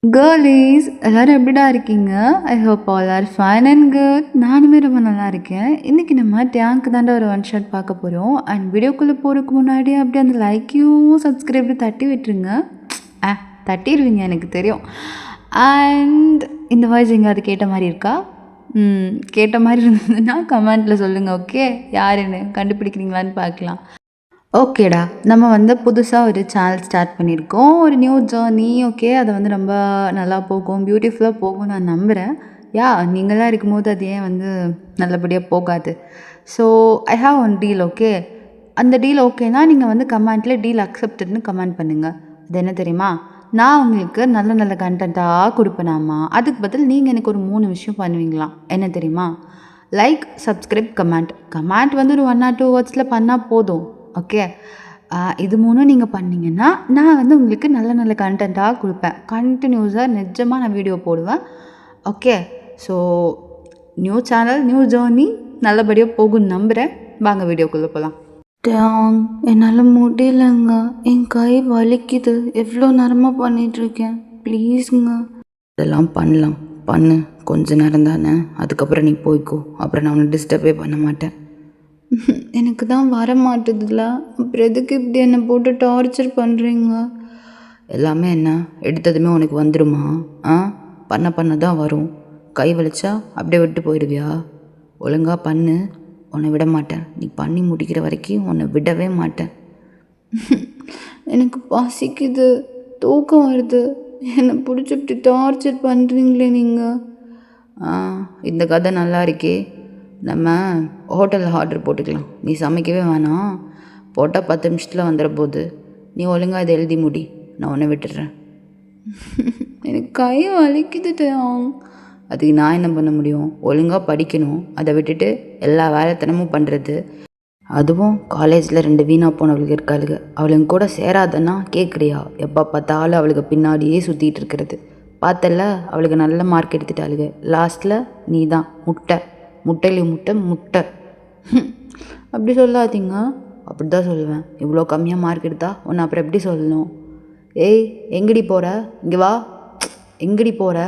கேர்ளீஸ் எல்லோரும் எப்படிடா இருக்கீங்க? I hope all are fine and good. நானுமே ரொம்ப நல்லா இருக்கேன். இன்றைக்கி நம்ம டேங்க்கு தாண்டா ஒரு ஒன் ஷாட் பார்க்க போகிறோம். அண்ட் வீடியோக்குள்ளே போகிறதுக்கு முன்னாடி அப்படியே அந்த லைக்கையும் சப்ஸ்கிரைபையும் தட்டி விட்டுருங்க. தட்டிடுவீங்க எனக்கு தெரியும். அண்ட் இந்த வாய்ஸ் எங்கேயாவது கேட்ட மாதிரி இருக்கா? கேட்ட மாதிரி இருந்ததுன்னா கமெண்ட்டில் சொல்லுங்கள். ஓகே, யாருன்னு கண்டுபிடிக்கிறீங்களான்னு பார்க்கலாம். ஓகேடா, நம்ம புதுசாக ஒரு சேனல் ஸ்டார்ட் பண்ணியிருக்கோம். ஒரு நியூ ஜேர்னி. ஓகே, அது ரொம்ப நல்லா போகும், பியூட்டிஃபுல்லாக போகும் நான் நம்புகிறேன். நீங்களாம் இருக்கும்போது அது ஏன் நல்லபடியாக போகாது? So I have one deal. Okay, அந்த டீல் ஓகேனா நீங்கள் கமெண்ட்டில் டீல் அக்செப்டட்னு கமெண்ட் பண்ணுங்கள். அது என்ன தெரியுமா? நான் உங்களுக்கு நல்ல நல்ல கண்டென்ட்டாக கொடுப்பேனாமா. அதுக்கு பதில் நீங்கள் எனக்கு ஒரு 3 விஷயம் பண்ணுவீங்களாம். என்ன தெரியுமா? லைக், சப்ஸ்கிரைப், கமெண்ட் ஒரு 1 or 2 வேர்ட்ஸில் பண்ணால் போதும். ஓகே, இது 3 நீங்கள் பண்ணிங்கன்னா நான் உங்களுக்கு நல்ல நல்ல கண்டென்ட்டாக கொடுப்பேன். கண்டினியூஸாக நிஜமாக நான் வீடியோ போடுவேன். Okay, so new channel, new journey நல்லபடியாக போகும்னு நம்புகிறேன். வாங்க வீடியோக்குள்ளே போகலாம். என்னால் முடியலங்க, என் கை வலிக்குது. எவ்வளோ நேரமாக பண்ணிகிட்ருக்கேன். ப்ளீஸுங்க. இதெல்லாம் பண்ணு, கொஞ்ச நேரம் தானே, அதுக்கப்புறம் நீ போய்க்கோ. அப்புறம் நான் உன்னை டிஸ்டர்பே பண்ண மாட்டேன். எனக்கு தான் வர மாட்டுதுல்ல, அப்புறம் எதுக்கு இப்படி என்னை போட்டு டார்ச்சர் பண்ணுறீங்க? எல்லாமே என்ன எடுத்ததுமே உனக்கு வந்துடுமா? பண்ண தான் வரும். கை வலிச்சா அப்படியே விட்டு போயிடுவியா? ஒழுங்காக பண்ணு, உன்னை விட மாட்டேன். நீ பண்ணி முடிக்கிற வரைக்கும் உன்னை விடவே மாட்டேன். எனக்கு பசிக்குது, தூக்கம் வருது. என்னை பிடிச்சி இப்படி டார்ச்சர் பண்ணுறீங்களே நீங்கள். இந்த கதை நல்லா இருக்கே. நம்ம ஹோட்டலில் ஆர்டர் போட்டுக்கலாம். நீ சமைக்கவே வேணாம், போட்டால் 10 நிமிஷத்தில் வந்துட போகுது. நீ ஒழுங்காக இதை எழுதி முடி, நான் உன்னை விட்டுடுறேன். எனக்கு கை வலிக்குது. அதுக்கு நான் என்ன பண்ண முடியும்? ஒழுங்காக படிக்கணும், அதை விட்டுட்டு எல்லா வேலைத்தனமும் பண்ணுறது. அதுவும் காலேஜில் 2 வீணாக போனவளுக்கு இருக்காளுங்க. அவளுங்க கூட சேராதன்னா கேட்குறியா? எப்போ பார்த்தாலும் அவளுக்கு பின்னாடியே சுற்றிட்டு இருக்கிறது. பார்த்தல, அவளுக்கு நல்ல மார்க் எடுத்துட்டாளுங்க. லாஸ்ட்டில் நீ தான் முட்டை. அப்படி சொல்லாதீங்க. அப்படி தான் சொல்லுவேன். இவ்வளோ கம்மியாக மார்க் எடுத்தா உன்னை அப்புறம் எப்படி சொல்லணும்? ஏய், எங்கடி போகிற? இங்கே வா. எங்கடி போகிற?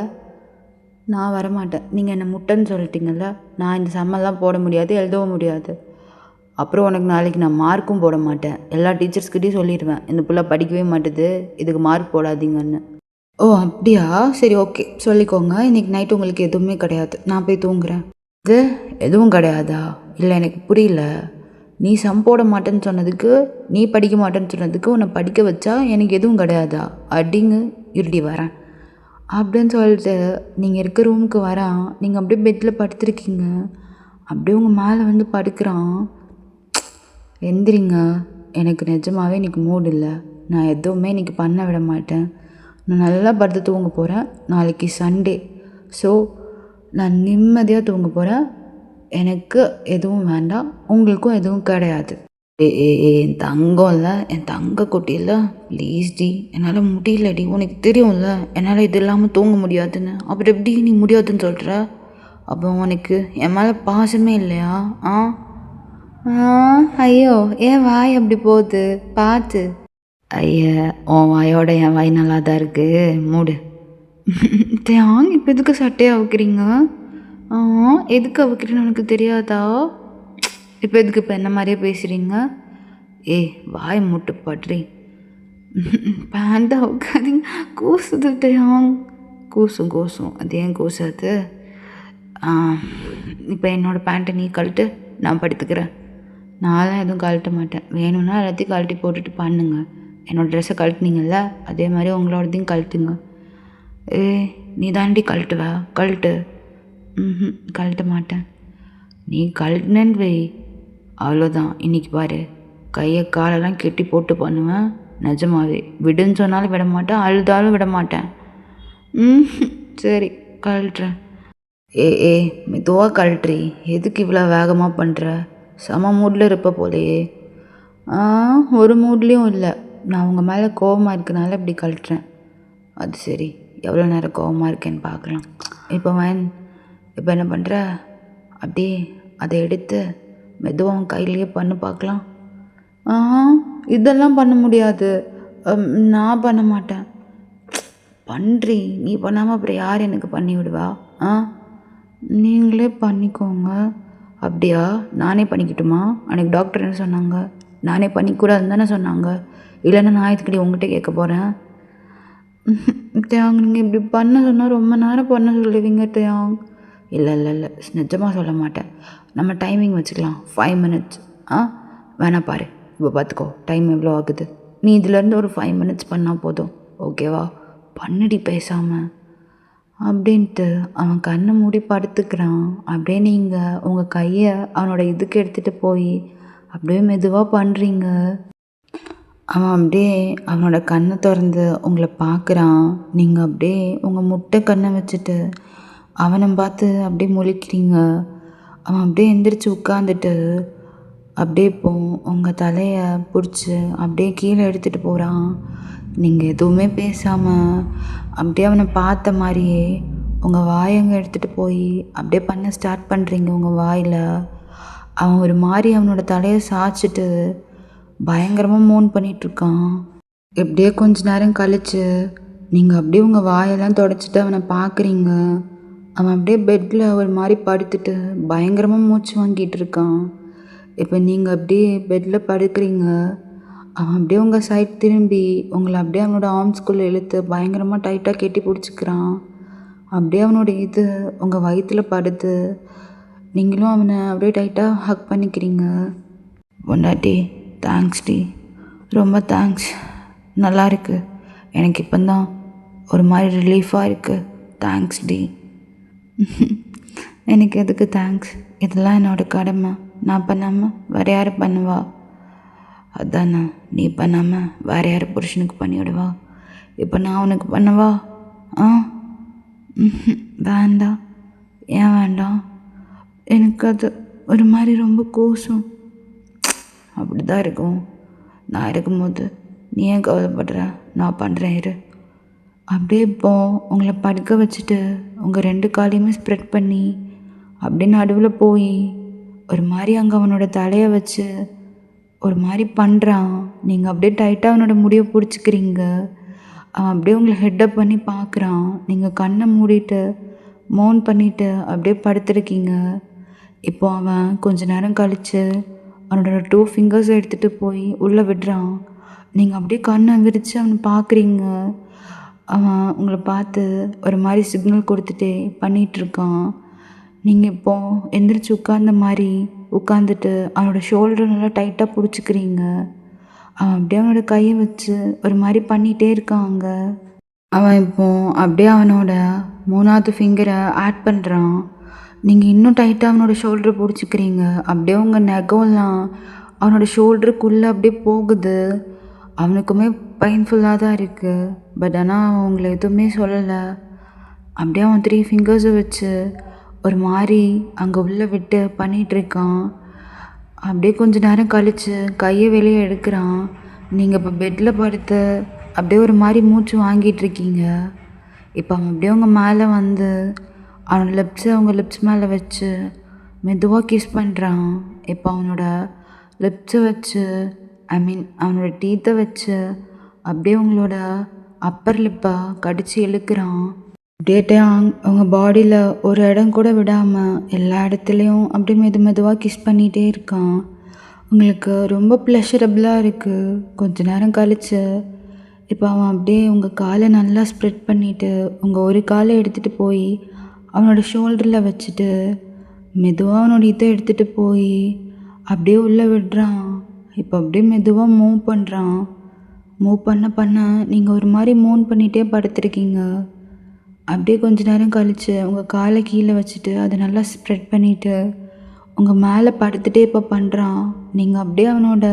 நான் வரமாட்டேன். நீங்கள் என்னை முட்டைன்னு சொல்லிட்டீங்கல்ல, நான் இந்த செம்மெல்லாம் போட முடியாது, எழுதவும் முடியாது. அப்புறம் உனக்கு நாளைக்கு நான் மார்க்கும் போட மாட்டேன். எல்லா டீச்சர்ஸ்கிட்டையும் சொல்லிடுவேன், இந்த பிள்ளை படிக்கவே மாட்டுது, இதுக்கு மார்க் போடாதீங்கன்னு. ஓ அப்படியா? சரி, ஓகே, சொல்லிக்கோங்க. இன்றைக்கி நைட்டு உங்களுக்கு எதுவுமே கிடையாது. நான் போய் தூங்குறேன். இது எதுவும் கிடையாதா? இல்லை, எனக்கு புரியல. நீ சம் போட மாட்டேன்னு சொன்னதுக்கு, நீ படிக்க மாட்டேன்னு சொன்னதுக்கு உன்னை படிக்க வச்சா எனக்கு எதுவும் கிடையாதா? அடிங்க, இருடி வரேன் அப்படின்னு சொல்லிட்டு நீங்கள் இருக்க ரூமுக்கு வரான். நீங்கள் அப்படியே பெட்டில் படுத்துருக்கீங்க. அப்படியே உங்கள் மேலே படுக்கிறான். எந்திரிங்க, எனக்கு நிஜமாகவே இன்றைக்கி மூடு இல்லை. நான் எதுவுமே இன்றைக்கி பண்ண விட மாட்டேன். நான் நல்லா படுத்து தூங்க போகிறேன். நாளைக்கு சண்டே, ஸோ நான் நிம்மதியாக தூங்க போகிறேன். எனக்கு எதுவும் வேண்டாம், உங்களுக்கும் எதுவும் கிடையாது. என் தங்கம் இல்லை, என் தங்க குட்டி இல்லை, ப்ளீஸ் டி, என்னால் முடியலடி. உனக்கு தெரியும்ல என்னால் இது இல்லாமல் தூங்க முடியாதுன்னு. அப்புறம் எப்படி நீ முடியாதுன்னு சொல்கிற? அப்போ உனக்கு என் மேலே பாசமே இல்லையா? ஐயோ, ஏன் வாய் அப்படி போகுது பார்த்து. ஐயா, உன் வாயோட என் வாய் நல்லா தான் இருக்குது, மூடு. தேங், இப்போ எதுக்கு சட்டையாக அவுக்கிறீங்க? எதுக்கு அவுக்கிறேன்னு எனக்கு தெரியாதா? இப்போ எதுக்கு இப்போ என்ன மாதிரியே பேசுகிறீங்க? வாய் மூட்டு பட்றி. பேண்ட் அவுக்காதீங்க, கூசுது தேங். கூசும், அது ஏன் கூசாது? இப்போ என்னோடய பேண்ட்டை நீ கழட்டு, நான் படுத்துக்கிறேன். நான்லாம் எதுவும் கழட்ட மாட்டேன். வேணும்னா எல்லாத்தையும் கழட்டி போட்டுட்டு பண்ணுங்க. என்னோடய ட்ரெஸ்ஸை கழட்டினீங்கல்ல, அதே மாதிரி உங்களோடதையும் கழட்டுங்க. நீ தாண்டி கழட்டுவா? கழட்டு. கழட்ட மாட்டேன். நீ கழட்டினேன்னு வை, அவ்வளோதான். இன்றைக்கி பாரு, கையை காலெல்லாம் கெட்டி போட்டு பண்ணுவேன். நிஜமாவே விடுன்னு சொன்னாலும் விட மாட்டேன், அழுதாலும் விட மாட்டேன். சரி, கழட்டுறேன். மெதுவாக கழட்டுறி. எதுக்கு இவ்வளோ வேகமாக பண்ணுற? செம மூடில் இருப்ப போலையே. ஒரு மூட்லேயும் இல்லை. நான் உங்கள் மேலே கோபமாக இருக்கனால இப்படி கழட்டுறேன். அது சரி, எவ்வளோ நேரம் கோபமாக இருக்கேன்னு பார்க்கலாம். இப்போ என்ன பண்ணுற? அப்படியே அதை எடுத்து மெதுவாக உன் கையிலேயே பண்ணு பார்க்கலாம். இதெல்லாம் பண்ண முடியாது, நான் பண்ண மாட்டேன். பண்ணுறி, நீ பண்ணாமல் அப்புறம் யார் எனக்கு பண்ணி விடுவா? ஆ, நீங்களே பண்ணிக்கோங்க. அப்படியா? நானே பண்ணிக்கட்டுமா? அன்றைக்கி டாக்டர் என்ன சொன்னாங்க? நானே பண்ணிக்கூடாதுன்னு தானே சொன்னாங்க. இல்லைன்னா நான் இதுக்கடி உங்கள்கிட்ட கேட்க போகிறேன். தியாங், நீங்கள் இப்படி பண்ண சொன்னால் ரொம்ப நேரம் பண்ண சொல்லுவீங்க தியாங். இல்லை இல்லை இல்லை, நிஜமாக சொல்ல மாட்டேன். நம்ம டைமிங் வச்சுக்கலாம், 5 minutes. ஆ, வேணா பாரு, இப்போ பார்த்துக்கோ டைம் எவ்வளோ ஆகுது. நீ இதுலேருந்து ஒரு 5 minutes பண்ணால் போதும், ஓகேவா? பண்ணுடி பேசாமல் அப்படின்ட்டு அவன் கண்ணை மூடி படுத்துக்கிறான். அப்படியே நீங்கள் உங்கள் கையை அவனோட இதுக்கு எடுத்துகிட்டு போய் அப்படியே மெதுவாக பண்ணுறீங்க. அவன் அப்படியே அவனோட கண்ணை திறந்து உங்களை பார்க்குறான். நீங்கள் அப்படியே உங்கள் முட்டை கண்ணை வச்சுட்டு அவனை பார்த்து அப்படியே முழிக்கிறீங்க. அவன் அப்படியே எந்திரிச்சு உட்காந்துட்டு அப்படியே இப்போ உங்கள் தலையை பிடிச்சி அப்படியே கீழே எடுத்துகிட்டு போகிறான். நீங்கள் எதுவுமே பேசாமல் அப்படியே அவனை பார்த்த மாதிரியே உங்கள் வாயங்க எடுத்துகிட்டு போய் அப்படியே பண்ண ஸ்டார்ட் பண்ணுறீங்க உங்கள் வாயில். அவன் ஒரு மாதிரி அவனோட தலையை சாய்ச்சிட்டு பயங்கரமாக மோன் பண்ணிகிட்ருக்கான். எப்படியே கொஞ்ச நேரம் கழித்து நீங்கள் அப்படியே உங்கள் வாயெல்லாம் தொடச்சிட்டு அவனை பார்க்குறீங்க. அவன் அப்படியே பெட்டில் ஒரு மாதிரி படுத்துட்டு பயங்கரமாக மூச்சு வாங்கிட்டு இருக்கான். இப்போ நீங்கள் அப்படியே பெட்டில் படுக்கிறீங்க. அவன் அப்படியே உங்கள் சைட் திரும்பி உங்களை அப்படியே அவனோட ஆர்ம்ஸ்குள்ளே இழுத்து பயங்கரமாக டைட்டாக கெட்டி பிடிச்சிக்கிறான். அப்படியே அவனோட இது உங்கள் வயிற்றில் படுத்து நீங்களும் அவனை அப்படியே டைட்டாக ஹக் பண்ணிக்கிறீங்க. பொண்டாட்டி, தேங்க்ஸ் டி, ரொம்ப தேங்க்ஸ். நல்லா இருக்கு, எனக்கு இப்போ தான் ஒரு மாதிரி ரிலீஃபாக இருக்குது. தேங்க்ஸ் டி. எனக்கு எதுக்கு தேங்க்ஸ்? இதெல்லாம் என்னோடய கடமை. நான் பண்ணாமல் வேறு யார் பண்ணுவா? அதானே, நீ பண்ணாமல் வேறு யார் புருஷனுக்கு பண்ணிவிடுவா? இப்போ நான் உனக்கு பண்ணவா? ஆ, வேண்டாம். ஏன் வேண்டாம்? எனக்கு அது ஒரு மாதிரி ரொம்ப கூசும். அப்படி தான் இருக்கும். நான் இருக்கும்போது நீ ஏன் கவலைப்படுற? நான் பண்ணுறேன் இரு. அப்படியே இப்போது உங்களை படுக்க வச்சுட்டு உங்கள் 2 காலையுமே ஸ்ப்ரெட் பண்ணி அப்படியே நடுவில் போய் ஒரு மாதிரி அங்கே அவனோட தலையை வச்சு ஒரு மாதிரி பண்ணுறான். நீங்கள் அப்படியே டைட்டாக அவனோட முடிவை பிடிச்சிக்கிறீங்க. அவன் அப்படியே உங்களை ஹெட்டப் பண்ணி பார்க்குறான். நீங்கள் கண்ணை மூடிட்டு மோன் பண்ணிவிட்டு அப்படியே படுத்துருக்கீங்க. இப்போ அவன் கொஞ்ச நேரம் கழித்து அவனோட 2 fingers எடுத்துகிட்டு போய் உள்ளே விடுறான். நீங்கள் அப்படியே கண்ணை விரித்து அவனை பார்க்குறீங்க. அவன் உங்களை பார்த்து ஒரு மாதிரி சிக்னல் கொடுத்துட்டே பண்ணிகிட்ருக்கான். நீங்கள் இப்போது எந்திரிச்சு உட்கார்ந்த மாதிரி உட்காந்துட்டு அவனோட ஷோல்டர் நல்லா டைட்டாக பிடிச்சிக்கிறீங்க. அவன் அப்படியே அவனோட கையை வச்சு ஒரு மாதிரி பண்ணிகிட்டே இருக்காங்க. அவன் இப்போ அப்படியே அவனோட 3வது ஃபிங்கரை ஆட் பண்ணுறான். நீங்கள் இன்னும் டைட்டாக அவனோட ஷோல்டரை பிடிச்சிக்கிறீங்க. அப்படியே உங்கள் நெகம்லாம் அவனோட ஷோல்டருக்குள்ளே அப்படியே போகுது. அவனுக்குமே பெயின்ஃபுல்லாக தான் இருக்குது. பட் ஆனால் அவன் உங்களை எதுவுமே சொல்லலை. அப்படியே அவன் 3 fingers வச்சு ஒரு மாதிரி அங்கே உள்ளே விட்டு பண்ணிகிட்ருக்கான். அப்படியே கொஞ்ச நேரம் கழித்து கையை வெளியே எடுக்கிறான். நீங்கள் இப்போ பெட்டில் படுத்து அப்படியே ஒரு மாதிரி மூச்சு வாங்கிட்டுருக்கீங்க. இப்போ அவன் அப்படியே உங்கள் மேலே வந்து அவனோட லிப்ஸை அவங்க லிப்ஸ் மேலே வச்சு மெதுவாக கிஸ் பண்ணுறான். இப்போ அவனோட லிப்ஸை வச்சு அவனோட டீத்தை வச்சு அப்படியே உங்களோட அப்பர் லிப்பை கடித்து இழுக்கிறான். அப்படியே அவங்க பாடியில் ஒரு இடம் கூட விடாமல் எல்லா இடத்துலையும் அப்படியே மெதுவாக கிஸ் பண்ணிகிட்டே இருக்கான். உங்களுக்கு ரொம்ப ப்ளஷரபுளாக இருக்குது. கொஞ்ச நேரம் கழித்து இப்போ அவன் அப்படியே உங்கள் காலை நல்லா ஸ்ப்ரெட் பண்ணிவிட்டு உங்கள் ஒரு காலை எடுத்துகிட்டு போய் அவனோட ஷோல்டரில் வச்சுட்டு மெதுவாக அவனோட இதை எடுத்துகிட்டு போய் அப்படியே உள்ளே விடுறான். இப்போ அப்படியே மெதுவாக மூவ் பண்ணுறான். மூவ் பண்ண நீங்கள் ஒரு மாதிரி மூவ் பண்ணிகிட்டே படுத்துருக்கீங்க. அப்படியே கொஞ்ச நேரம் கழித்து உங்கள் காலை கீழே வச்சுட்டு அதை நல்லா ஸ்ப்ரெட் பண்ணிவிட்டு உங்கள் மேலே படுத்துகிட்டே இப்போ பண்ணுறான். நீங்கள் அப்படியே அவனோட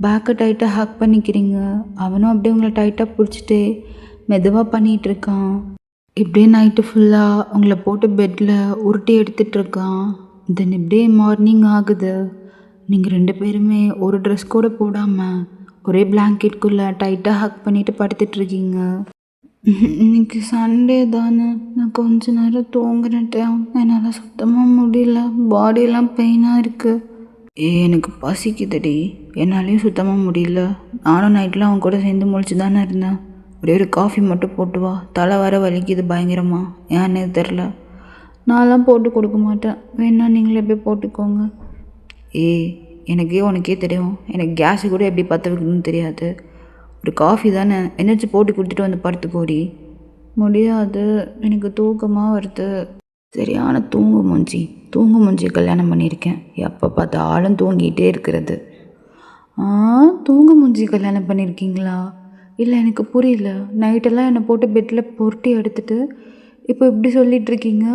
பேக்கை டைட்டாக ஹக் பண்ணிக்கிறீங்க. அவனும் அப்படியே உங்களை டைட்டாக பிடிச்சிட்டு மெதுவாக பண்ணிகிட்ருக்கான். இப்படியே நைட்டு ஃபுல்லாக உங்களை போட்டு பெட்டில் உருட்டி எடுத்துகிட்ருக்கான். தென் இப்படியே மார்னிங் ஆகுது. நீங்கள் 2 பேருமே ஒரு ட்ரெஸ் கூட போடாமல் ஒரே பிளாங்கெட்குள்ளே டைட்டாக ஹக் பண்ணிவிட்டு படுத்துட்ருக்கீங்க. இன்னைக்கு சண்டே தானே, நான் கொஞ்ச நேரம் தூங்குறேன். என்னால் சுத்தமாக முடியல, பாடியெல்லாம் பெயினாக இருக்குது. எனக்கு பசிக்குதுடி, என்னாலையும் சுத்தமாக முடியல. நானும் நைட்டில் அவன் கூட சேர்ந்து முழிச்சு தானே இருந்தேன். அப்படியே ஒரு காஃபி மட்டும் போட்டு வா, தலை வர வலிக்குது பயங்கரமா, ஏன்னு தெரில. நான்லாம் போட்டு கொடுக்க மாட்டேன், வேணா நீங்களே போய் போட்டுக்கோங்க. ஏய், உனக்கே தெரியும், எனக்கு கேஸு கூட எப்படி பற்ற வைக்கணும்னு தெரியாது. ஒரு காஃபி தானே, என்னாச்சும் போட்டு கொடுத்துட்டு வந்து படுத்துக்கோடி. முடியாது, எனக்கு தூக்கமாக வருது. சரியான தூங்கு மூஞ்சி கல்யாணம் பண்ணியிருக்கேன். எப்போ பார்த்தாலும் தூங்கிட்டே இருக்கிறது. தூங்க மூஞ்சி கல்யாணம் பண்ணியிருக்கீங்களா? இல்லை, எனக்கு புரியல. நைட்டெல்லாம் என்னை போட்டு பெட்டில் பொருட்டி எடுத்துட்டு இப்போ இப்படி சொல்லிட்டு இருக்கீங்க.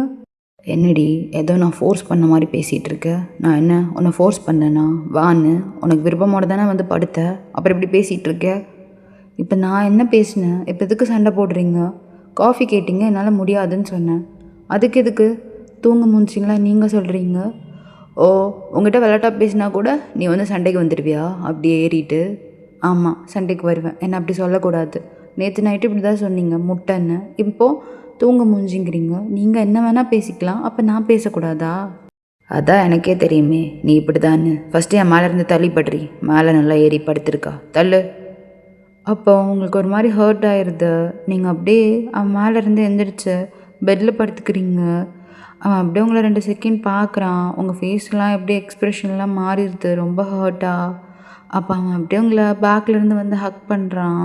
என்னடி, ஏதோ நான் ஃபோர்ஸ் பண்ண மாதிரி பேசிகிட்டு இருக்க? நான் என்ன உன்னை ஃபோர்ஸ் பண்ணேன்னா? வான்னு உனக்கு விருப்பமோட தானே வந்து படுத்த, அப்புறம் இப்படி பேசிகிட்டு இருக்க? இப்போ நான் என்ன பேசினேன்? இப்போ எதுக்கு சண்டை போடுறீங்க? காஃபி கேட்டிங்க, என்னால் முடியாதுன்னு சொன்னேன். அதுக்கு எதுக்கு தூங்க மூஞ்சிங்களா நீங்கள் சொல்கிறீங்க? ஓ, உங்கள்கிட்ட விளையாட்டா பேசினா கூட நீ வந்து சண்டைக்கு வந்துடுவியா அப்படியே ஏறிட்டு? ஆமாம், சண்டைக்கு வருவேன். என்ன அப்படி சொல்லக்கூடாது. நேற்று நைட்டு இப்படி தான் சொன்னீங்க முட்டைன்னு, இப்போது தூங்க மூஞ்சிங்கிறீங்க. நீங்கள் என்ன வேணால் பேசிக்கலாம், அப்போ நான் பேசக்கூடாதா? அதான் எனக்கே தெரியுமே நீ இப்படி தான்னு. ஃபஸ்ட்டு என் மேலேருந்து தள்ளிப்படுறி, மேலே நல்லா ஏறி படுத்திருக்கா, தள்ளு. அப்போ உங்களுக்கு ஒரு மாதிரி ஹர்ட் ஆயிடுது. நீங்கள் அப்படியே அவன் மேலேருந்து எந்திரிச்சு பெட்டில் படுத்துக்கிறீங்க. அவன் அப்படியே உங்களை 2 செகண்ட் பார்க்குறான். உங்கள் ஃபேஸ்லாம் அப்படியே எக்ஸ்ப்ரெஷன்லாம் மாறிடுது, ரொம்ப ஹர்ட்டாக. அப்போ அவன் அப்படியே உங்களை பேக்லேருந்து வந்து ஹக் பண்ணுறான்.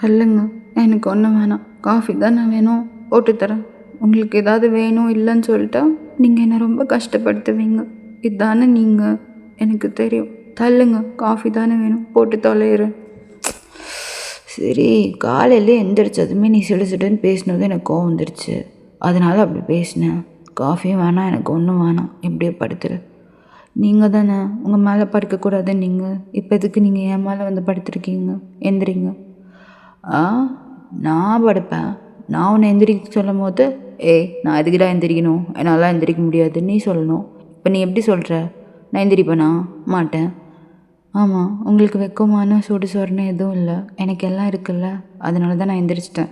இல்லைங்க, எனக்கு ஒன்றும் வேணாம், காஃபி தானே வேணும், போட்டுத்தரேன். உங்களுக்கு ஏதாவது வேணும் இல்லைன்னு சொல்லிட்டா நீங்கள் என்னை ரொம்ப கஷ்டப்படுத்துவீங்க. இதுதானே நீங்கள், எனக்கு தெரியும். தள்ளுங்க, காஃபி தானே வேணும், போட்டு தொலைகிறேன். சரி, காலையிலே எந்திரிச்சதுமே நீ சிடுன்னு பேசினது எனக்கு கோவம் வந்துடுச்சு, அதனால் அப்படி பேசினேன். காஃபியும் வேணாம், எனக்கு ஒன்றும் வேணாம், இப்படியே படுத்துரு. நீங்கள் தானே உங்கள் மேலே படுக்கக்கூடாது நீங்கள், இப்போ எதுக்கு நீங்கள் என் மேலே வந்து படுத்துருக்கீங்க? எந்திரிங்க. நான் படுப்பேன். நான் உன்னை எந்திரிக்க சொல்லும் போது நான் எதுக்குடா எந்திரிக்கணும், என்னால் எந்திரிக்க முடியாது நீ சொல்லணும். இப்போ நீ எப்படி சொல்கிற? நான் எந்திரிப்பேனா? மாட்டேன். ஆமாம், உங்களுக்கு வெக்கமான சுடு சொரணை எதுவும் இல்லை, எனக்கு எல்லாம் இருக்குல்ல, அதனால தான் நான் எந்திரிச்சிட்டேன்.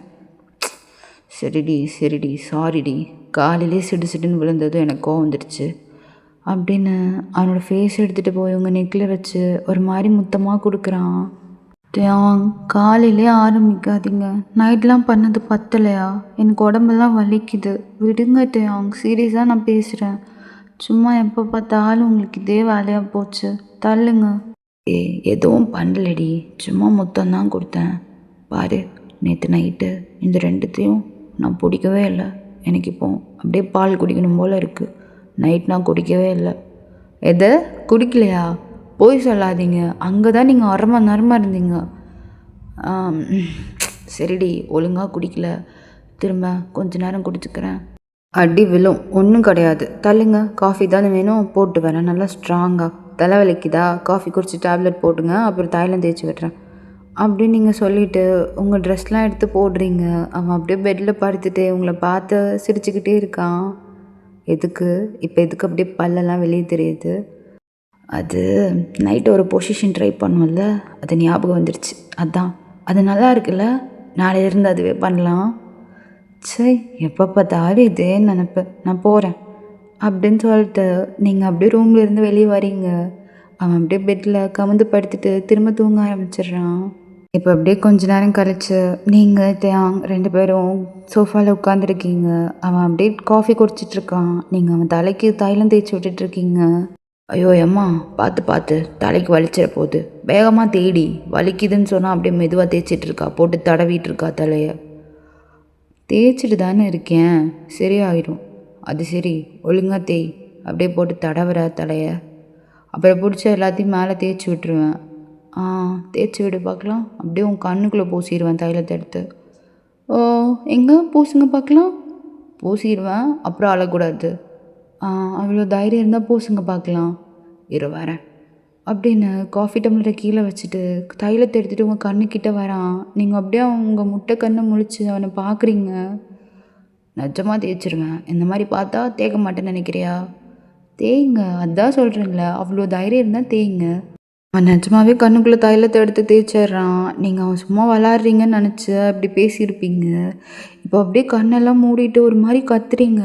சரிடி சாரிடி, காலையிலே சிடுன்னு விழுந்ததும் எனக்கு கோவம் வந்துடுச்சு அப்படின்னு அவனோட ஃபேஸ் எடுத்துகிட்டு போய் உங்கள் நெக்கில் வச்சு ஒரு மாதிரி முத்தமாக கொடுக்குறான். தியாங், காலையிலே ஆரம்பிக்காதீங்க. நைட்லாம் பண்ணது பத்தலையா? எனக்கு உடம்பெல்லாம் வலிக்குது, விடுங்க தியாங். சீரியஸாக நான் பேசுகிறேன். சும்மா எப்போ பார்த்தாலும் உங்களுக்கு இதே வேலையாக போச்சு, தள்ளுங்க. எதுவும் பண்ணலடி, சும்மா முத்தம் தான் கொடுத்தேன். பாரு, நேற்று நைட்டு இந்த 2த்தையும் நான் பிடிக்கவே இல்லை. எனக்கு இப்போ அப்படியே பால் குடிக்கணும் போல் இருக்குது. நைட் நான் குடிக்கவே இல்லை. எதை குடிக்கலையா? போய் சொல்லாதீங்க, அங்கே தான் நீங்கள் 1/2 மணி நேரமாக இருந்தீங்க. சரிடி, ஒழுங்காக குடிக்கல, திரும்ப கொஞ்ச நேரம் குடிச்சுக்கிறேன். அடி விழும், ஒன்றும் கிடையாது, தள்ளுங்க. காஃபி தானே வேணும், போட்டு வரேன், நல்லா ஸ்ட்ராங்காக. தலைவலிக்குதா? காஃபி குடிச்சு டேப்லெட் போட்டுங்க, அப்புறம் தைலம் தேய்ச்சி விடுறேன் அப்படின்னு நீங்கள் சொல்லிவிட்டு உங்கள் ட்ரெஸ்லாம் எடுத்து போடுறீங்க. அவன் அப்படியே பெட்டில் படுத்துட்டு உங்களை பார்த்து சிரிச்சுக்கிட்டே இருக்கான். எதுக்கு அப்படியே பல்லெல்லாம் வெளியே தெரியுது? அது நைட்டு ஒரு பொசிஷன் ட்ரை பண்ணுவோம்ல, அது ஞாபகம் வந்துடுச்சு, அதான். அது நல்லா இருக்குல்ல, நாளையிலேருந்து அதுவே பண்ணலாம். சரி, எப்போ பார்த்தாலும் இதே நினப்பேன், நான் போகிறேன் அப்படின்னு சொல்லிட்டு நீங்கள் அப்படியே ரூம்லேருந்து வெளியே வரீங்க. அவன் அப்படியே பெட்டில் கவுந்து படுத்துட்டு திரும்ப தூங்க ஆரம்பிச்சிடுறான். இப்போ அப்படியே கொஞ்ச நேரம் கழிச்சு நீங்கள் தியாங் 2 பேரும் சோஃபாவில் உட்காந்துருக்கீங்க. அவன் அப்படியே காஃபி குடிச்சிட்ருக்கான். நீங்கள் அவன் தலைக்கு தைலம் தேய்ச்சி விட்டுட்ருக்கீங்க. ஐயோ அம்மா, பார்த்து தலைக்கு வலிச்சிட போகுது, வேகமாக தேடி. வலிக்குதுன்னு சொன்னால் அப்படியே மெதுவாக தேய்ச்சிட்ருக்கா, போட்டு தடவிட்டு இருக்கா தலையை. தேய்ச்சிட்டு தானே இருக்கேன், சரியாயிடும். அது சரி, ஒழுங்காக தேய். அப்படியே போட்டு தடவுற தலையை, அப்புறம் பிடிச்ச எல்லாத்தையும் மேலே தேய்ச்சி விட்டுருவேன். தேய்ச்சி விடு பார்க்கலாம். அப்படியே உன் கண்ணுக்குள்ளே பூசிடுவேன் தைலத்தை எடுத்து. ஓ, எங்கே பூசுங்க பார்க்கலாம். பூசிடுவேன், அப்புறம் அழக்கூடாது. அவ்வளோ தைரியம் இருந்தால் பூசுங்க பார்க்கலாம். வரேன் அப்படின்னு காஃபி டம்ளரை கீழே வச்சுட்டு தைலத்தை எடுத்துகிட்டு உங்கள் கண்ணுக்கிட்ட வரான். நீங்கள் அப்படியே உங்கள் முட்டை கண்ணை முழிச்சு அவனை பார்க்குறீங்க. நிஜமாக தேய்ச்சிருவேன். இந்த மாதிரி பார்த்தா தேய்க்க மாட்டேன்னு நினைக்கிறியா? தேய்ங்க, அதான் சொல்கிறேங்களே, அவ்வளோ தைரியம் இருந்தால் தேய்ங்க. அவன் நிஜமாவே கண்ணுக்குள்ளே தைலத்தை எடுத்து தேய்ச்சிட்றான். நீங்கள் அவன் சும்மா விளாட்றீங்கன்னு நினச்சி அப்படி பேசியிருப்பீங்க. இப்போ அப்படியே கண்ணெல்லாம் மூடிட்டு ஒரு மாதிரி கத்துறீங்க.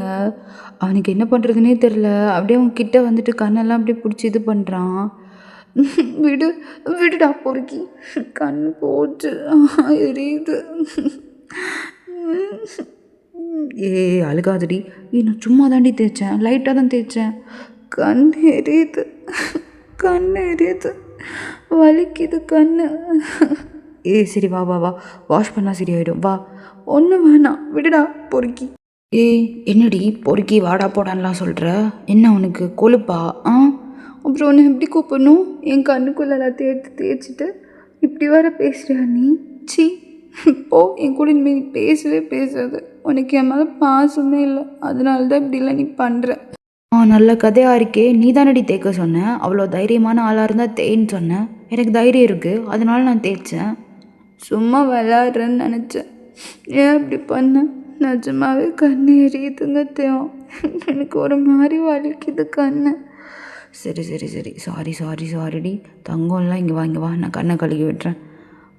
அவனுக்கு என்ன பண்ணுறதுனே தெரில. அப்படியே அவன் கிட்டே வந்துட்டு கண்ணெல்லாம் அப்படியே பிடிச்சி இது பண்ணுறான். விடு விடுடா பொறுக்கி, கண் போச்சு, எரியுது. அழுகாதடி. நான் சும்மா தாண்டி தேய்ச்சேன், லைட்டாக தான் தேய்ச்சேன். கண் எரியுது, கண் எரியுது, வலிக்குது கண்ணு. சரி வா வா வா, வாஷ் பண்ணால் சரியாயிடும் வா. ஒன்றும் வேணாம் விடுடா பொறுக்கி. என்னடி பொறுக்கி வாடா போடான்லாம் சொல்கிற? என்ன உனக்கு கொழுப்பா? அப்புறம் ஒன்று எப்படி கூப்பிடணும்? என் கண்ணுக்குள்ளெல்லாம் தேய்ச்சிட்டு இப்படி வர பேசுறியா நீ? சி போ, என் கூட இனிமேல் நீ பேசவே பேசாது. உனக்கு என் மேலே பாசமே இல்லை, அதனால தான் இப்படிலாம் நீ பண்ணுற. நல்ல கதையாக இருக்கே. நீ தானடி தேய்க்க சொன்னேன். அவ்வளோ தைரியமான ஆளாக இருந்தால் தேய்ன்னு சொன்னேன். எனக்கு தைரியம் இருக்குது, அதனால நான் தேய்ச்சேன். சும்மா விளையாடுறேன்னு நினச்சேன். ஏன் இப்படி பண்ண? நிஜமாவே கண்ணு எரியுதுங்க தேவும். எனக்கு ஒரு மாதிரி வலிக்குது கண்ணு. சரி சரி சரி, சாரிடி. தங்கம்லாம் இங்கே வா, நான் கண்ணை கழுகி விடுறேன்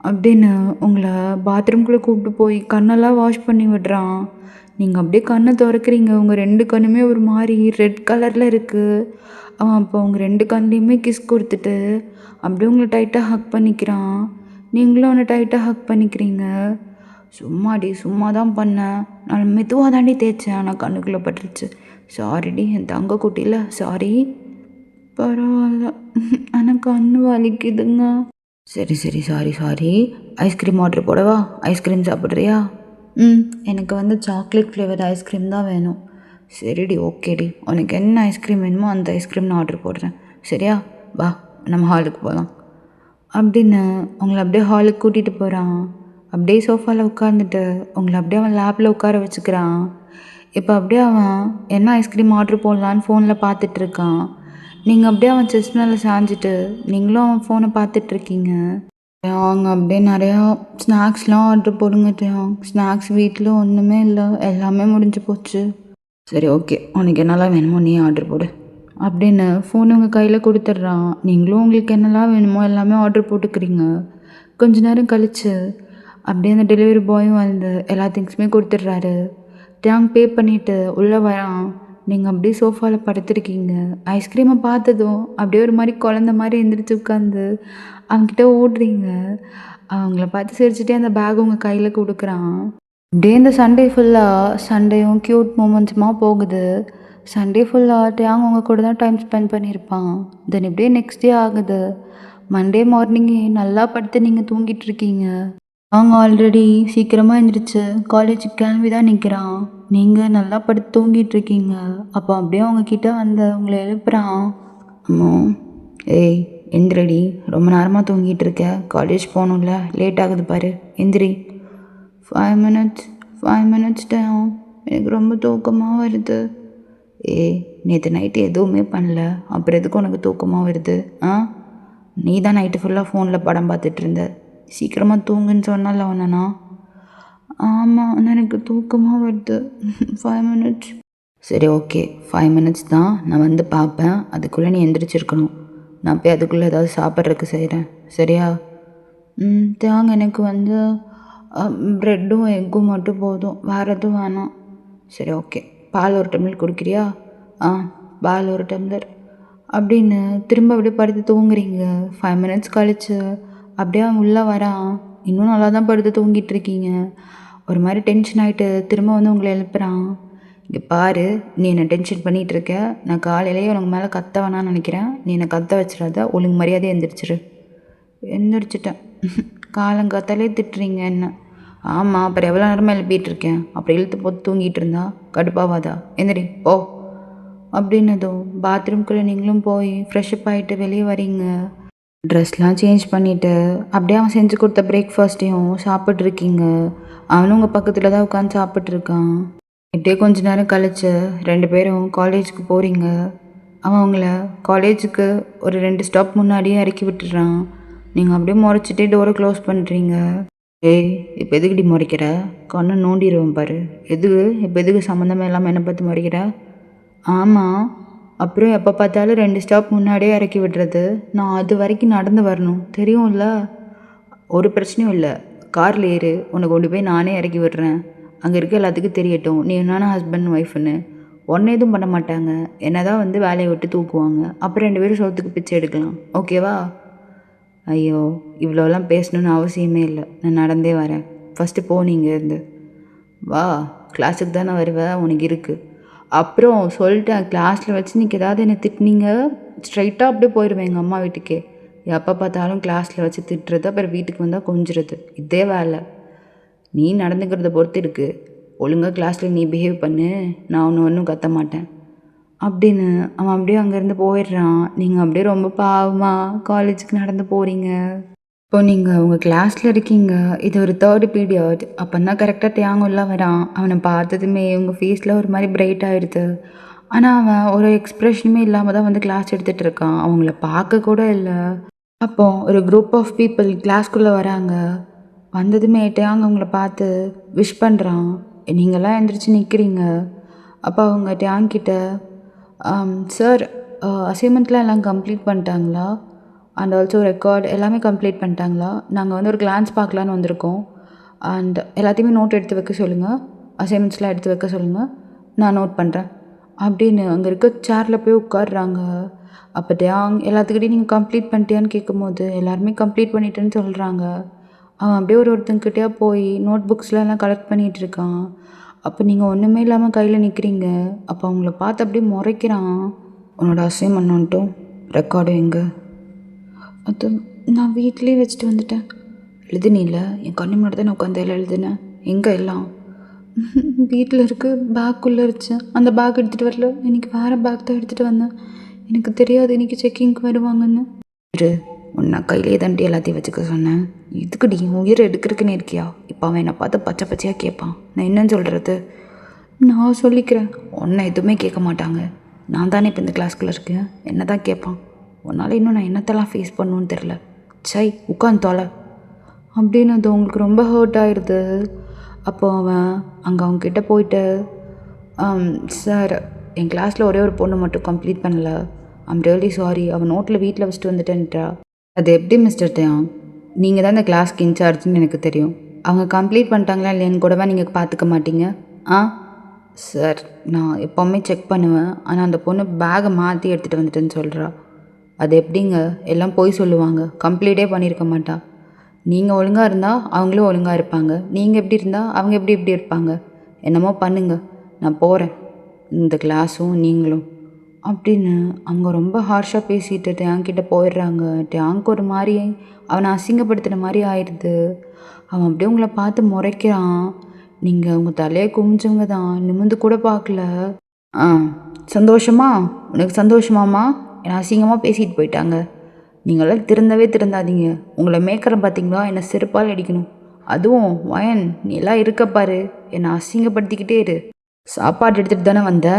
அப்படின்னு உங்களை பாத்ரூம்குள்ளே கூப்பிட்டு போய் கண்ணெல்லாம் வாஷ் பண்ணி விடுறான். நீங்கள் அப்படியே கண்ணை திறக்கிறீங்க, உங்கள் 2 கண்ணுமே ஒரு மாதிரி ரெட் கலரில் இருக்குது. அவன் அப்போ உங்கள் 2 கண்ணுலேயுமே கிஸ் கொடுத்துட்டு அப்படியே உங்களை டைட்டாக ஹக் பண்ணிக்கிறான். நீங்களும் அவனை டைட்டாக ஹக் பண்ணிக்கிறீங்க. சும்மா தான் பண்ணேன், நான் மெதுவாக தாண்டி தேய்ச்சேன், ஆனால் கண்ணுக்குள்ளே பட்டுருச்சு. சாரிடி என் தங்க குட்டியில், சாரி. பரவாயில்ல, ஆனால் கண்ணு வலிக்குதுங்க. சரி சாரி. ஐஸ்கிரீம் ஆர்டர் போடவா? ஐஸ்கிரீம் சாப்பிட்றியா? எனக்கு சாக்லேட் ஃப்ளேவர் ஐஸ்கிரீம் தான் வேணும். சரிடி, ஓகேடி, உனக்கு என்ன ஐஸ்கிரீம் வேணுமோ அந்த ஐஸ்கிரீம் நான் ஆர்டர் போடுறேன். சரியா? வா நம்ம ஹாலுக்கு போகலாம் அப்படின்னு உங்களை அப்படியே ஹாலுக்கு கூட்டிகிட்டு போகிறான். அப்படியே சோஃபாவில் உட்காந்துட்டு உங்களை அப்படியே அவன் லேப்பில் உட்கார வச்சுக்கிறான். இப்போ அப்படியே அவன் என்ன ஐஸ்கிரீம் ஆர்டர் போடலான்னு ஃபோனில் பார்த்துட்ருக்கான். நீங்கள் அப்படியே அவன் செஸ்ட் மேலே சாஞ்சிட்டு நீங்களும் அவன் ஃபோனை பார்த்துட்ருக்கீங்க. அவங்க அப்படியே நிறையா ஸ்நாக்ஸ்லாம் ஆர்டர் போடுங்க டேயாங். ஸ்நாக்ஸ் வீட்டில் ஒன்றுமே இல்லை, எல்லாமே முடிஞ்சு போச்சு. சரி ஓகே, உனக்கு என்னெல்லாம் வேணுமோ நீ ஆர்டர் போடு அப்படின்னு ஃபோன் உங்கள் கையில் கொடுத்துட்றான். நீங்களும் உங்களுக்கு என்னெல்லாம் வேணுமோ எல்லாமே ஆர்டர் போட்டுக்கிறீங்க. கொஞ்ச நேரம் கழித்து அப்படியே அந்த டெலிவரி பாயும் வந்து எல்லா திங்ஸுமே கொடுத்துட்றாரு. டேங் பே பண்ணிவிட்டு உள்ளே வரான். நீங்கள் அப்படியே சோஃபாவில் படுத்துருக்கீங்க. ஐஸ்கிரீமை பார்த்ததும் அப்படியே ஒரு மாதிரி குழந்த மாதிரி எந்திரிச்சு உட்காந்து அவங்ககிட்ட ஓடுறீங்க. அவங்கள பார்த்து சிரிச்சுட்டே அந்த பேக் உங்கள் கையில் கொடுக்குறான். அப்படியே இந்த சண்டே ஃபுல்லாக சண்டேயும் க்யூட் மூமெண்ட்ஸுமாக போகுது. சண்டே ஃபுல்லாக டேங் உங்கள் கூட தான் டைம் ஸ்பெண்ட் பண்ணியிருப்பான். தென் இப்படியே நெக்ஸ்ட் டே ஆகுது. மண்டே மார்னிங்கே நல்லா படுத்து நீங்கள் தூங்கிட்டு இருக்கீங்க. அவங்க ஆல்ரெடி சீக்கிரமாக எழுந்திரிச்சு காலேஜுக்கு கிளம்பி தான் நிற்கிறான். நீங்கள் நல்லா படுத்து தூங்கிட்டு இருக்கீங்க. அப்போ அப்படியே அவங்கக்கிட்ட வந்து உங்களை எழுப்புறான். அம்மா எந்திரடி, ரொம்ப நேரமாக தூங்கிட்டு இருக்க, காலேஜ் போகணும்ல, லேட் ஆகுது பாரு, எந்திரி. 5 மினிட்ஸ் டைம், எனக்கு ரொம்ப தூக்கமாக வருது. நேற்று நைட்டு எதுவுமே பண்ணல, அப்புறம் எதுக்கு உனக்கு தூக்கமாக வருது? நீ தான் நைட்டு ஃபுல்லாக ஃபோனில் படம் பார்த்துட்டு இருந்த. சீக்கிரமாக தூங்குன்னு சொன்னால ஒன்றுண்ணா. ஆமாம், எனக்கு தூக்கமாக வருது. 5 மினிட்ஸ். சரி ஓகே, 5 மினிட்ஸ் தான், நான் வந்து பார்ப்பேன். அதுக்குள்ளே நீ எந்திரிச்சிருக்கணும். நான் போய் அதுக்குள்ளே ஏதாவது சாப்பிட்றதுக்கு செய்கிறேன், சரியா? தேங்க, எனக்கு ப்ரெட்டும் எக்கும் மட்டும் போதும், வேறு எதுவும் வேணாம். சரி ஓகே, பால் ஒரு டம்ளர் குடிக்கிறியா? பால் ஒரு டம்ளர் அப்படின்னு திரும்ப அப்படியே படுத்து தூங்குறீங்க. 5 மினிட்ஸ் கழிச்சு அப்படியே அவன் உள்ளே வரான். இன்னும் நல்லா தான் படுத்து தூங்கிட்டு இருக்கீங்க. ஒரு மாதிரி டென்ஷன் ஆகிட்டு திரும்ப உங்களை எழுப்புறான். இங்கே பாரு, நீ என்னை டென்ஷன் பண்ணிகிட்டு இருக்க. நான் காலையிலேயே உனக்கு மேலே கத்த வேணான்னு நினைக்கிறேன். நீ என்னை கத்த வச்சிடாத, ஒழுங்கு மரியாதையை எந்திரிச்சிட்டேன். காலங்காத்தாலே திட்டுறீங்க என்ன? ஆமாம், அப்புறம் எவ்வளோ நேரமாக எழுப்பிட்டு இருக்கேன். அப்புறம் இழுத்து போட்டு தூங்கிட்டு இருந்தா கடுப்பாவாதா? எந்திரி போ அப்படின்னதும் பாத்ரூம்குள்ளே நீங்களும் போய் ஃப்ரெஷ்அப் ஆகிட்டு வெளியே வரீங்க. ட்ரெஸ்லாம் சேஞ்ச் பண்ணிவிட்டு அப்படியே அவன் செஞ்சு கொடுத்த பிரேக்ஃபாஸ்ட்டையும் சாப்பிட்ருக்கீங்க. அவனும் உங்கள் பக்கத்தில் தான் உட்காந்து சாப்பிட்ருக்கான். இப்படியே கொஞ்ச நேரம் கழிச்சு 2 பேரும் காலேஜுக்கு போகிறீங்க. அவன் அவங்கள காலேஜுக்கு ஒரு 2 ஸ்டாப் முன்னாடியே இறக்கி விட்டுறான். நீங்கள் அப்படியே முறைச்சிட்டே டோரை க்ளோஸ் பண்ணுறீங்க. இப்போ எதுக்குடி முறைக்கிற? கண்ணை நோண்டிடுவேன் பாரு. இப்போ எதுக்கு சம்மந்தமே இல்லாமல் என்னை பார்த்து முறைக்கிற? ஆமாம், அப்புறம் எப்போ பார்த்தாலும் 2 ஸ்டாப் முன்னாடியே இறக்கி விடுறது. நான் அது வரைக்கும் நடந்து வரணும், தெரியும்ல? ஒரு பிரச்சனையும் இல்லை, காரில் ஏறு, உன்னை கொண்டு போய் நானே இறக்கி விடுறேன். அங்கே இருக்க எல்லாத்துக்கும் தெரியட்டும் நீ என்னென்ன ஹஸ்பண்ட் ஒய்ஃப்னு. ஒன்று எதுவும் பண்ண மாட்டாங்க, என்ன தான் வந்து வேலையை விட்டு தூக்குவாங்க, அப்புறம் 2 பேரும் சோத்துக்கு பிச்சை எடுக்கலாம். ஓகேவா? ஐயோ, இவ்வளோலாம் பேசணுன்னு அவசியமே இல்லை. நான் நடந்தே வரேன். ஃபஸ்ட்டு போ நீங்க இருந்து. வா, கிளாஸுக்கு தானே வருவ, உனக்கு இருக்குது. அப்புறம் சொல்லிட்டேன், கிளாஸில் வச்சு நீங்கள் ஏதாவது என்னை திட்டினீங்க, ஸ்ட்ரைட்டாக அப்படியே போயிடுவேன் எங்கள் அம்மா வீட்டுக்கே. எப்போ பார்த்தாலும் கிளாஸில் வச்சு திட்டுறது, அப்புறம் வீட்டுக்கு வந்தால் கொஞ்சிறது, இதே வேலை. நீ நடந்துக்கிறத பொறுத்து இருக்குது. ஒழுங்காக கிளாஸில் நீ பிஹேவ் பண்ணு, நான் ஒன்றும் கத்த மாட்டேன் அப்படின்னு அவன் அப்படியே அங்கேருந்து போயிடுறான். நீங்கள் அப்படியே ரொம்ப பாவமாக காலேஜுக்கு நடந்து போகிறீங்க. இப்போ நீங்கள் உங்கள் கிளாஸில் இருக்கீங்க, இது ஒரு 3rd பீரியட். அப்போ தான் கரெக்டாக தியாங்கெல்லாம் வரான். அவனை பார்த்ததுமே உங்கள் ஃபேஸில் ஒரு மாதிரி பிரைட் ஆகிடுது. ஆனால் அவன் ஒரு எக்ஸ்ப்ரெஷனுமே இல்லாமல் தான் வந்து கிளாஸ் எடுத்துகிட்டு இருக்கான். அவங்கள பார்க்க கூட இல்லை. அப்போ ஒரு குரூப் ஆஃப் பீப்புள் கிளாஸ்க்குள்ளே வராங்க. வந்ததுமே டேயாங் அவங்கள பார்த்து விஷ் பண்ணுறான். நீங்களாம் எழுந்திரிச்சு நிற்கிறீங்க. அப்போ அவங்க டேயாங் கிட்ட, சார், அசைன்மெண்ட்லாம் எல்லாம் கம்ப்ளீட் பண்ணிட்டாங்களா? அண்ட் ஆல்சோ ரெக்கார்ட் எல்லாமே கம்ப்ளீட் பண்ணிட்டாங்களா? நாங்கள் வந்து ஒரு கிளான்ஸ் பார்க்கலான்னு வந்திருக்கோம். அண்ட் எல்லாத்தையுமே நோட் எடுத்து வைக்க சொல்லுங்கள், அசைன்மெண்ட்ஸ்லாம் எடுத்து வைக்க சொல்லுங்கள், நான் நோட் பண்ணுறேன் அப்படின்னு அங்கே இருக்க சேரில் போய் உட்காடுறாங்க. அப்போ டேயாங் எல்லாத்துக்கிட்டையும் நீங்கள் கம்ப்ளீட் பண்ணிட்டியான்னு கேட்கும்போது எல்லாருமே கம்ப்ளீட் பண்ணிட்டேன்னு சொல்கிறாங்க. அவன் அப்படியே ஒருத்தங்கிட்டே போய் நோட் புக்ஸ்லாம் கலெக்ட் பண்ணிகிட்டு இருக்கான். அப்போ நீங்கள் ஒன்றுமே இல்லாமல் கையில் நிற்கிறீங்க. அப்போ அவங்கள பார்த்து அப்படியே முறைக்கிறான். உன்னோட அசைன்மெண்ட் வந்துட்டும் ரெக்கார்டும் எங்கே? அது நான் வீட்லேயே வச்சுட்டு வந்துட்டேன். எழுதுனில்ல? என் கண்ணு முன்னாடி தான் நான் உட்காந்து எழுதுனேன். எங்கே எல்லாம்? வீட்டில் இருக்கு, பேக்குள்ளே வச்சேன். அந்த பேக் எடுத்துகிட்டு வரல, இன்றைக்கி வேறு பேக் தான் எடுத்துகிட்டு வந்தேன். எனக்கு தெரியாது இன்றைக்கி செக்கிங்க்கு வருவாங்கன்னு. உன்னை கையிலே தாண்டி எல்லாத்தையும் வச்சுக்க சொன்னேன். இதுக்குடி உயிரை எடுக்கிறதுக்குன்னு இருக்கியா? இப்போ அவன் என்னை பார்த்து பச்சை பச்சையாக கேட்பான். நான் என்னன்னு சொல்கிறது? நான் சொல்லிக்கிறேன், உன்னை எதுவுமே கேட்க மாட்டாங்க. நான் தானே இப்போ இந்த கிளாஸ்க்குள்ளே இருக்கேன், என்ன தான் கேட்பான். உன்னால் இன்னும் நான் என்னத்தெல்லாம் ஃபேஸ் பண்ணணுன்னு தெரில. சை, உட்காந்து தொலை அப்படின்னு. அது உங்களுக்கு ரொம்ப ஹர்ட் ஆயிடுது. அப்போ அவன் அங்கே அவங்கக்கிட்ட போயிட்டு, சார், என் கிளாஸில் ஒரே ஒரு பொண்ணு மட்டும் கம்ப்ளீட் பண்ணல. ஐம் ரியலி சாரி, அவன் நோட்டில் வீட்டில் வச்சுட்டு வந்துட்டேன்ட்டா. அது எப்படி மிஸ்டர் டேயாங்? நீங்கள் தான் இந்த கிளாஸ்க்கு இன்சார்ஜ்னு எனக்கு தெரியும். அவங்க கம்ப்ளீட் பண்ணிட்டாங்களா இல்லையான்னு கூடவா நீங்கள் பார்த்துக்க மாட்டீங்க? சார், நான் எப்போவுமே செக் பண்ணுவேன். ஆனால் அந்த பொண்ணு பேகை மாற்றி எடுத்துகிட்டு வந்துட்டேன்னு சொல்கிறா. அது எப்படிங்க? எல்லாம் போய் சொல்லுவாங்க, கம்ப்ளீட்டே பண்ணியிருக்க மாட்டா. நீங்கள் ஒழுங்காக இருந்தால் அவங்களும் ஒழுங்காக இருப்பாங்க. நீங்கள் எப்படி இருந்தால் அவங்க எப்படி இருப்பாங்க? என்னமோ பண்ணுங்க, நான் போகிறேன், இந்த கிளாஸும் நீங்களும் அப்படின்னு அவங்க ரொம்ப ஹார்ஷாக பேசிட்டு டேயாங்கிட்ட போயிடுறாங்க. டேயாங்க்கு ஒரு மாதிரி அவனை அசிங்கப்படுத்துகிற மாதிரி ஆயிடுது. அவன் அப்படியே உங்களை பார்த்து முறைக்கிறான். நீங்கள் உங்கள் தலையை குமிஞ்சவங்க தான், நிமிந்து கூட பார்க்கல. சந்தோஷமா? உனக்கு சந்தோஷமாம்மா? என்னை அசிங்கமாக பேசிட்டு போயிட்டாங்க. நீங்களாம் திருந்தாதீங்க. உங்களை மேய்க்கிறேன் பார்த்தீங்களா, என்னை செருப்பால் அடிக்கணும். அதுவும் வயன், நீ எல்லாம் இருக்க பாரு, என்னை அசிங்கப்படுத்திக்கிட்டே இரு. சாப்பாடு எடுத்துகிட்டு தானே வந்த,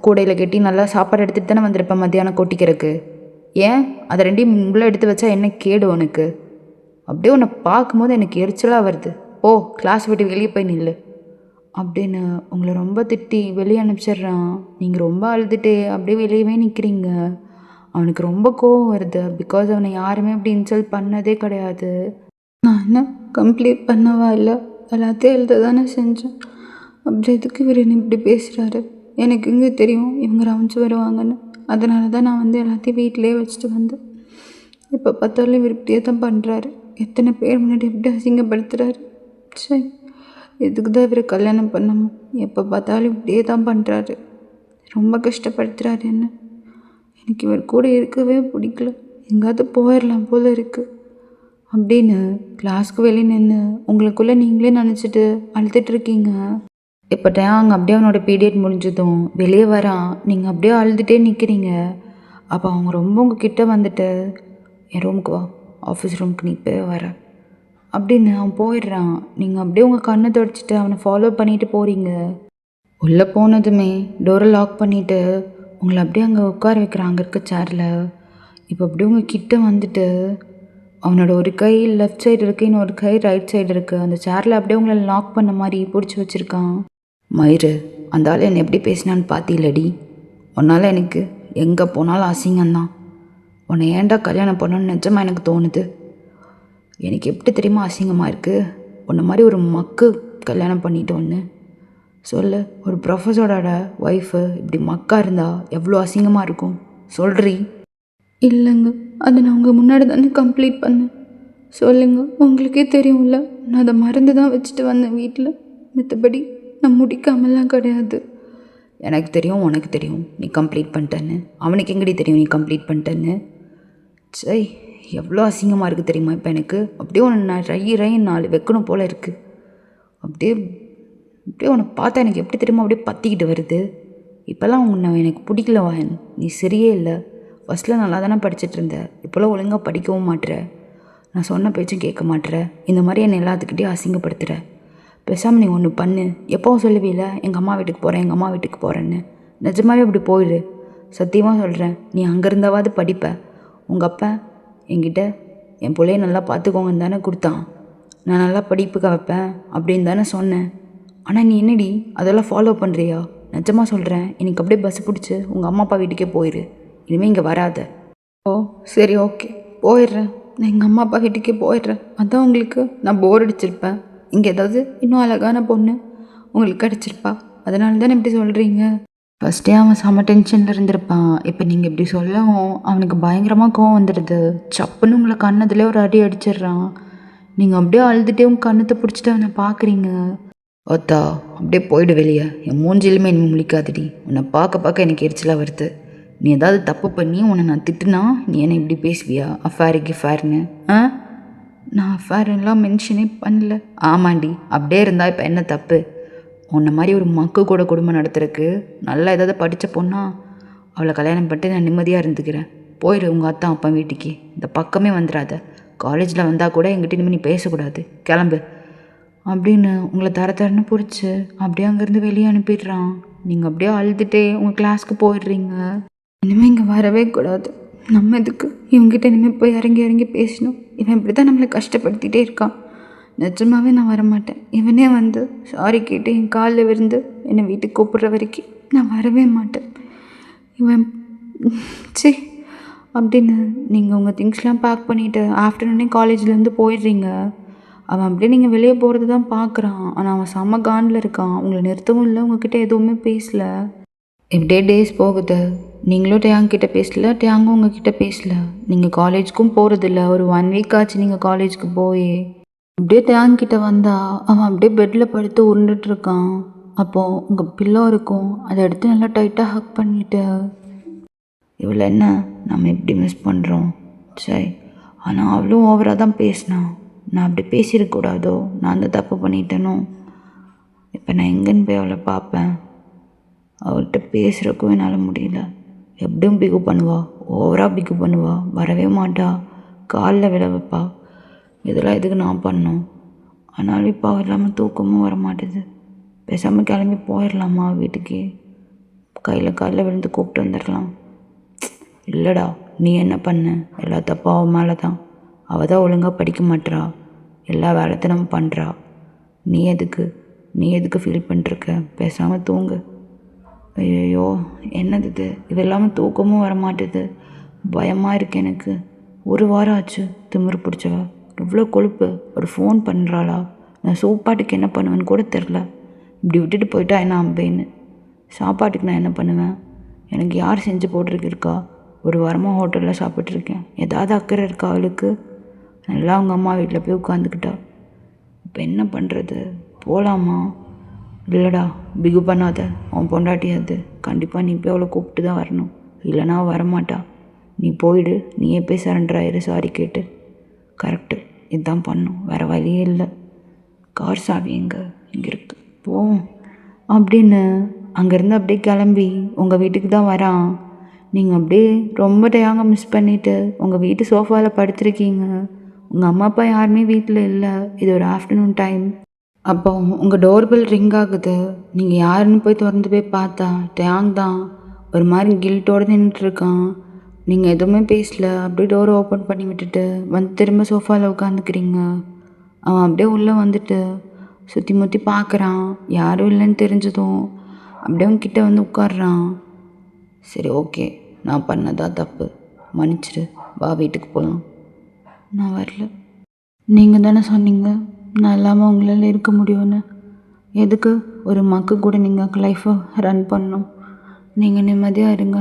கூடையில் கட்டி நல்லா சாப்பாடு எடுத்துகிட்டு தானே வந்திருப்பேன் மத்தியானம் கொட்டிக்கிறதுக்கு. ஏன் அதை 2ஐயும் உள்ளே எடுத்து வச்சா என்ன கேடு உனக்கு? அப்படியே உன்னை பார்க்கும்போது எனக்கு எரிச்சலாக வருது. ஓ, கிளாஸ் விட்டு வெளியே போய் நில்லு அப்படின்னு உங்களை ரொம்ப திட்டி வெளியே அனுப்பிச்சிட்றான். நீங்கள் ரொம்ப அழுதுகிட்டே அப்படியே வெளியவே நிற்கிறீங்க. அவனுக்கு ரொம்ப கோவம் வருது. பிகாஸ் அவனை யாருமே அப்படி இன்சல்ட் பண்ணதே கிடையாது. நான் என்ன கம்ப்ளீட் பண்ணவா இல்லை, எல்லாத்தையும் எழுத தானே செஞ்சேன். அப்படி எதுக்கு இவர் என்ன இப்படி பேசுகிறாரு? எனக்கு இங்கே தெரியும் இவங்க ரவுண்ட்ஸ் வருவாங்கன்னு. அதனால தான் நான் வந்து எல்லாத்தையும் வீட்டிலே வச்சுட்டு வந்தேன். இப்போ பார்த்தாலும் இவர் இப்படியே தான் பண்ணுறாரு. எத்தனை பேர் முன்னாடி எப்படி அசிங்கப்படுத்துகிறாரு. சரி, எதுக்கு தான் இவர் கல்யாணம் பண்ணணும்? எப்போ பார்த்தாலும் இப்படியே தான் பண்ணுறாரு. ரொம்ப கஷ்டப்படுத்துகிறாரு என்ன. எனக்கு இவர் கூட இருக்கவே பிடிக்கல. எங்கேயாவது போயிடலாம் போல் இருக்குது அப்படின்னு கிளாஸ்க்கு வெளியே நின்று உங்களுக்குள்ளே நீங்களே நினச்சிட்டு அழுதுட்டுருக்கீங்க. இப்போ டேயாங் அப்படியே அவனோட பீரியட் முடிஞ்சதும் வெளியே வரான். நீங்கள் அப்படியே அழுதுகிட்டே நிற்கிறீங்க. அப்போ அவங்க ரொம்ப உங்ககிட்ட வந்துட்டு, என் ரூமுக்கு வா, ஆஃபீஸ் ரூமுக்கு நீ போய் வர அப்படின்னு அவன் போயிடுறான். நீங்கள் அப்படியே உங்கள் கண்ணை தொடச்சிட்டு அவனை ஃபாலோ பண்ணிட்டு போகிறீங்க. உள்ளே போனதுமே டோரை லாக் பண்ணிவிட்டு உங்களை அப்படியே அங்கே உட்கார வைக்கிறான் அங்கே இருக்க சேரில். இப்போ அப்படியே உங்கள் கிட்ட வந்துட்டு அவனோட ஒரு கை லெஃப்ட் சைடு இருக்குது, இன்னொரு கை ரைட் சைடு இருக்குது. அந்த சேரில் அப்படியே உங்களை லாக் பண்ண மாதிரி பிடிச்சி வச்சுருக்கான். மயிறு, அந்த ஆள் என்னை எப்படி பேசினான்னு பார்த்தீங்களடி? உன்னால் எனக்கு எங்கே போனாலும் அசிங்கம்தான். உன்னை ஏன்டா கல்யாணம் பண்ணணும்னு நிஜமாக எனக்கு தோணுது. எனக்கு எப்படி தெரியுமா அசிங்கமாக இருக்குது? உன்னை மாதிரி ஒரு மக்கு கல்யாணம் பண்ணிட்டு ஒன்று சொல்லு, ஒரு ப்ரொஃபஸரோட ஒய்ஃபு இப்படி மக்கா இருந்தா எவ்வளோ அசிங்கமாக இருக்கும் சொல்கிறீ? இல்லைங்க, அதை நான் உங்கள் முன்னாடி தானே கம்ப்ளீட் பண்ணேன். சொல்லுங்க, உங்களுக்கே தெரியும்ல, நான் அதை மறந்து தான் வச்சுட்டு வந்தேன் வீட்டில். மற்றபடி நான் முடிக்காமலாம் கிடையாது. எனக்கு தெரியும், உனக்கு தெரியும் நீ கம்ப்ளீட் பண்ணிட்டேன்னு. அவனுக்கு எங்கடி தெரியும் நீ கம்ப்ளீட் பண்ணிட்டேன்னு? சை, எவ்வளோ அசிங்கமாக இருக்குது தெரியுமா இப்போ எனக்கு. அப்படியே உன்னை நான் ரைன்னு 4 வைக்கணும் போல் இருக்குது. அப்படியே அப்படியே உன்னை பார்த்தா எனக்கு எப்படி தெரியுமா அப்படியே பற்றிக்கிட்டு வருது. இப்போல்லாம் உன்னை எனக்கு பிடிக்கல வாயன், நீ சரியே இல்லை. ஃபஸ்ட்டில் நல்லா தானே படிச்சுட்டு இருந்த, இப்போல்லாம் ஒழுங்காக படிக்கவும் மாட்டுற, நான் சொன்ன பேச்சும் கேட்க மாட்டுற, இந்த மாதிரி என்னை எல்லாத்துக்கிட்டேயும் அசிங்கப்படுத்துகிற. பேசாமல் நீ ஒன்று பண்ணு, எப்போவும் சொல்லுவீல எங்கள் அம்மா வீட்டுக்கு போகிறேன் எங்கள் அம்மா வீட்டுக்கு போகிறேன்னு. நிஜமாவே அப்படி போயிடு, சத்தியமாக சொல்கிறேன். நீ அங்கே இருந்தாவது படிப்ப. உங்கள் அப்பா என்கிட்ட என் பிள்ளைய நல்லா பார்த்துக்கோங்கன்னு தானே கொடுத்தான், நான் நல்லா படிப்புக்க வைப்பேன் அப்படின்னு தானே சொன்னேன். ஆனால் நீ என்னடி அதெல்லாம் ஃபாலோ பண்ணுறியா? நிஜமாக சொல்கிறேன், எனக்கு அப்படியே பஸ் பிடிச்சி உங்கள் அம்மா அப்பா வீட்டுக்கே போயிடு, இனிமேல் இங்கே வராத. ஓ சரி, ஓகே, போயிடுறேன். நான் எங்கள் அம்மா அப்பா வீட்டுக்கே போயிடுறேன். அதான் உங்களுக்கு நான் போர் அடிச்சிருப்பேன். இங்கே ஏதாவது இன்னும் அழகான பொண்ணு உங்களுக்கு கிடச்சிருப்பா, அதனால தானே இப்படி சொல்கிறீங்க. ஃபஸ்ட்டே அவன் செம்ம டென்ஷனில் இருந்திருப்பான். இப்போ நீங்கள் இப்படி சொல்லவும் அவனுக்கு பயங்கரமாக கோவம் வந்துடுது. சப்புன்னு உங்களை கண்ணதுலேயே ஒரு அடி அடிச்சிடுறான். நீங்கள் அப்படியே அழுதுகிட்டே உங்கள் கண்ணத்தை பிடிச்சிட்டு அவனை பார்க்குறீங்க. ஓத்தா அப்படியே போயிடு வெளியே, என் மூஞ்சிலுமே இனிமேல் முழிக்காதடி. உன்னை பார்க்க பார்க்க எனக்கு எரிச்சலாக வருது. நீ ஏதாவது தப்பு பண்ணி உன்னை நான் திட்டுனா நீ என்ன இப்படி பேசுவியா? அஃபேர்னு நான் அஃபேர் எல்லாம் மென்ஷனே பண்ணல. ஆமாண்டி, அப்படியே இருந்தால் இப்போ என்ன தப்பு? உன்னை மாதிரி ஒரு மக்கு கூட குடும்பம் நடத்துறதுக்கு நல்லா ஏதாவது படித்த பொண்ணா அவளை கல்யாணம் பண்ணிட்டு நான் நிம்மதியாக இருந்துக்கிறேன். போயிடு உங்கள் அத்தான் அப்பா வீட்டுக்கு, இந்த பக்கமே வந்துடாத. காலேஜில் வந்தால் கூட எங்கிட்ட இனிமேல் நீ பேசக்கூடாது, கிளம்பு அப்படின்னு உங்களை தரன்னு பிடிச்சி அப்படியே அங்கேருந்து வெளியே அனுப்பிடுறான். நீங்கள் அப்படியே அழுதுகிட்டே உங்கள் கிளாஸ்க்கு போயிடுறீங்க. இனிமேல் இங்கே வரவே கூடாது. நம்ம எதுக்கு இவங்ககிட்ட இனிமேல் போய் இறங்கி பேசணும்? இவன் இப்படி தான் நம்மளை கஷ்டப்படுத்திகிட்டே இருக்கான். நிஜமாகவே நான் வரமாட்டேன். இவனே வந்து சாரி கேட்டு என் காலில் விழுந்து என்னை வீட்டுக்கு கூப்பிட்ற வரைக்கும் நான் வரவே மாட்டேன். இவன் சே அப்படின்னு நீங்கள் உங்கள் திங்ஸ்லாம் பேக் பண்ணிவிட்டு ஆஃப்டர்நூனே காலேஜ்லேருந்து போயிடுறீங்க. அவன் அப்படியே நீங்கள் வெளியே போகிறது தான் பார்க்குறான். ஆனால் அவன் செம்ம காண்டில் இருக்கான். உங்களை நிறுத்தவும் இல்லை, உங்ககிட்ட எதுவுமே பேசலை. இப்படியே டேஸ் போகுது. நீங்களும் டேங்கிட்ட பேசல, டேங்கும் உங்ககிட்ட பேசல. நீங்கள் காலேஜுக்கும் போகிறதில்ல. ஒரு 1 வீக் ஆச்சு நீங்கள் காலேஜுக்கு போய். அப்படியே டேங்கிட்ட வந்தால் அவன் அப்படியே பெட்டில் படுத்து உருண்டுட்டுருக்கான். அப்போது உங்கள் பில்லோ இருக்கும், அதை எடுத்து நல்லா டைட்டாக ஹக் பண்ணிவிட்டு, இவ்வளோ என்ன நம்ம எப்படி மிஸ் பண்ணுறோம் சரி. ஆனால் அவ்வளோ ஓவராக தான் பேசினான். நான் அப்படி பேசிடக்கூடாதோ, நான் அந்த தப்பு பண்ணிட்டேனோ. இப்போ நான் எங்கேன்னு போய் அவளை பார்ப்பேன்? அவள்கிட்ட பேசுகிறக்கும் என்னால் முடியல. எப்படியும் பிகு பண்ணுவா, ஓவராக பிகு பண்ணுவா, வரவே மாட்டா, காலில் விழ வைப்பா. இதெல்லாம் எதுக்கு நான் பண்ணோம்? ஆனாலும் இப்போ அவள் இல்லாமல் தூக்கமும் வர மாட்டேது. பேசாமல் கிளம்பி போயிடலாமா வீட்டுக்கு? காலில் விழுந்து கூப்பிட்டு வந்துடலாம். இல்லைடா, நீ என்ன பண்ண? எல்லா தப்பும் அவன் மேலே தான். அவள் தான் ஒழுங்காக படிக்க மாட்டா, எல்லா வேலைத்தனமும் பண்ணுறா. நீ எதுக்கு ஃபீல் பண்ணிருக்க? பேசாமல் தூங்கு. ஐயோ என்னது இது? இது இல்லாமல் தூக்கமும் வர மாட்டேது, பயமாக இருக்கு எனக்கு. 1 வாரம் ஆச்சு திமிரு பிடிச்சவ. இவ்வளோ கொழுப்பு. ஒரு ஃபோன் பண்ணுறாளா? நான் சாப்பாட்டுக்கு என்ன பண்ணுவேன்னு கூட தெரில. இப்படி விட்டுட்டு போயிட்டா என்ன அம்பேன்னு. சாப்பாட்டுக்கு நான் என்ன பண்ணுவேன்? எனக்கு யார் செஞ்சு போட்டிருக்கு இருக்கா? 1 வாரமாக ஹோட்டலில் சாப்பிட்ருக்கேன். ஏதாவது அக்கறை இருக்கா அவளுக்கு? நல்லா அவங்க அம்மா வீட்டில் போய் உட்காந்துக்கிட்டா. இப்போ என்ன பண்ணுறது? போகலாமா? இல்லைடா, பிகு பண்ணாத. அவன் பொண்டாட்டி அது. கண்டிப்பாக நீ போய் அவளை கூப்பிட்டு தான் வரணும், இல்லைனா வரமாட்டா. நீ போயிடு, நீயே போய் சரண்டர் ஆயிரு சாரி கேட்டு. கரெக்டு, இதுதான் பண்ணும், வேறு வழியே இல்லை. கார் சாவி இங்கே இருக்குது, போவோம் அப்படின்னு அங்கேருந்து அப்படியே கிளம்பி உங்கள் வீட்டுக்கு தான் வரான். நீங்கள் அப்படியே ரொம்ப டயாங்க மிஸ் பண்ணிவிட்டு உங்கள் வீட்டு சோஃபாவில் படுத்துருக்கீங்க. உங்கள் அம்மா அப்பா யாருமே வீட்டில் இல்லை. இது ஒரு ஆஃப்டர்நூன் டைம். அப்போ உங்கள் டோர்பெல் ரிங் ஆகுது. நீங்கள் யாருன்னு போய் திறந்து போய் பார்த்தா டேங் தான் ஒரு மாதிரி கில்ட்டோடு நின்றுட்டுருக்கான். நீங்கள் எதுவுமே பேசல, அப்படியே டோரை ஓப்பன் பண்ணி விட்டுட்டு வந்து திரும்ப சோஃபாவில் உட்காந்துக்கிறீங்க. அவன் அப்படியே உள்ளே வந்துட்டு சுற்றி முற்றி பார்க்குறான். யாரும் இல்லைன்னு தெரிஞ்சதும் அப்படியே அவன்கிட்ட வந்து உட்காடுறான். சரி ஓகே, நான் பண்ணதா தப்பு, மன்னிச்சிடு, வா வீட்டுக்கு போகலாம். நான் வரல. நீங்கள் தானே சொன்னீங்க நான் இல்லாமல் உங்களால் இருக்க முடியும்னு. எதுக்கு ஒரு மக்கு கூட நீங்கள் லைஃப்பை ரன் பண்ணணும்? நீங்கள் நிம்மதியாக இருங்க.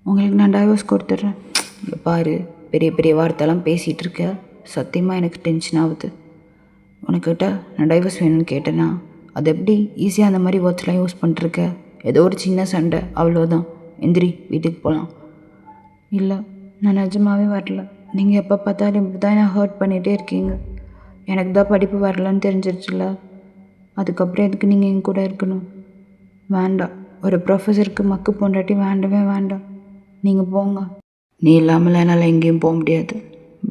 உங்களுக்கு நான் டைவர்ஸ் கொடுத்துட்றேன். இங்கே பாரு, பெரிய பெரிய வார்த்தைலாம் பேசிகிட்டு இருக்க. சத்தியமாக எனக்கு டென்ஷன் ஆகுது. உனக்கிட்ட நான் டைவர்ஸ் வேணும்னு கேட்டேன்னா அது எப்படி ஈஸியாக அந்த மாதிரி வேர்ட்ஸ்லாம் யூஸ் பண்ணிட்டுருக்க? ஏதோ ஒரு சின்ன சண்டை, அவ்வளோதான். எந்திரி, வீட்டுக்கு போகலாம். இல்லை, நான் நிஜமாகவே வரல. நீங்கள் எப்போ பார்த்தாலும் இப்படி தான் என்ன ஹர்ட் பண்ணிகிட்டே இருக்கீங்க. எனக்கு தான் படிப்பு வரலன்னு தெரிஞ்சிருச்சுல்ல, அதுக்கப்புறம் எதுக்கு நீங்கள் என் கூட இருக்கணும்? வேண்டாம், ஒரு ப்ரொஃபஸருக்கு மக்கு பொண்டாட்டி வேண்டவே வேண்டாம். நீங்கள் போங்க. நீ இல்லாமல் என்னால் எங்கேயும் போக முடியாது.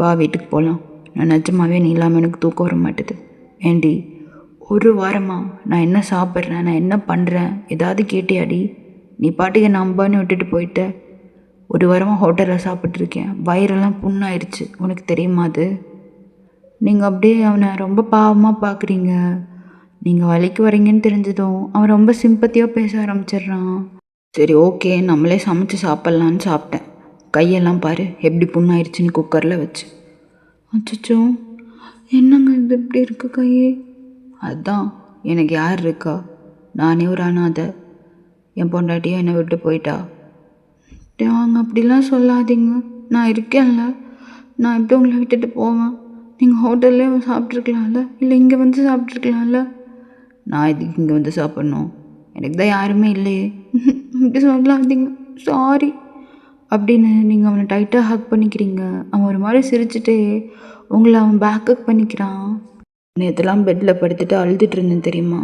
வா, வீட்டுக்கு போகலாம். நான் நிஜமாகவே நீ இல்லாமல் எனக்கு தூக்கம் வர மாட்டுது. ஏண்டி, ஒரு வாரமாக நான் என்ன சாப்பிட்றேன், நான் என்ன பண்ணுறேன் ஏதாவது கேட்டியாடி? நீ பாட்டுக்கு நம்பான்னு விட்டுட்டு போயிட்ட. ஒரு வாரமாக ஹோட்டலில் சாப்பிட்ருக்கேன். வயிறெல்லாம் புண்ணாயிடுச்சு. உனக்கு தெரியுமா அது? நீங்கள் அப்படியே அவனை ரொம்ப பாவமாக பார்க்குறீங்க. நீங்கள் வலிக்கு வரீங்கன்னு தெரிஞ்சதும் அவன் ரொம்ப சிம்பத்தியாக பேச ஆரம்பிச்சிடுறான். சரி, ஓகே, நம்மளே சமைச்சு சாப்பிட்லான்னு சாப்பிட்டேன். கையெல்லாம் பாரு எப்படி புண்ணாயிடுச்சுன்னு குக்கரில் வச்சு. அச்சோ, என்னங்க இது இப்படி இருக்கு கையே? அதுதான், எனக்கு யார் இருக்கா? நானே ஒரு அனாதை. என் பொண்டாட்டியும் என்னை விட்டு போயிட்டா. வாங்க, அப்படிலாம் சொல்லாதீங்க. நான் இருக்கேன்ல, நான் எப்படி உங்களை விட்டுட்டு போவேன்? நீங்கள் ஹோட்டல்லே சாப்பிட்ருக்கலாம்ல, இல்லை இங்கே வந்து சாப்பிட்ருக்கலாம்ல. நான் இதுக்கு இங்கே வந்து சாப்பிட்ணும்? எனக்கு தான் யாருமே இல்லையே. அப்படி சொல்லாதீங்க, சாரி அப்படின்னு நீங்கள் அவனை டைட்டாக ஹக் பண்ணிக்கிறீங்க. அவன் ஒரு மாதிரி சிரிச்சுட்டே உங்களை அவன் பேக்கப் பண்ணிக்கிறான். நேற்றுலாம் பெட்டில் படுத்துட்டு அழுதுட்டு இருந்தேன் தெரியுமா?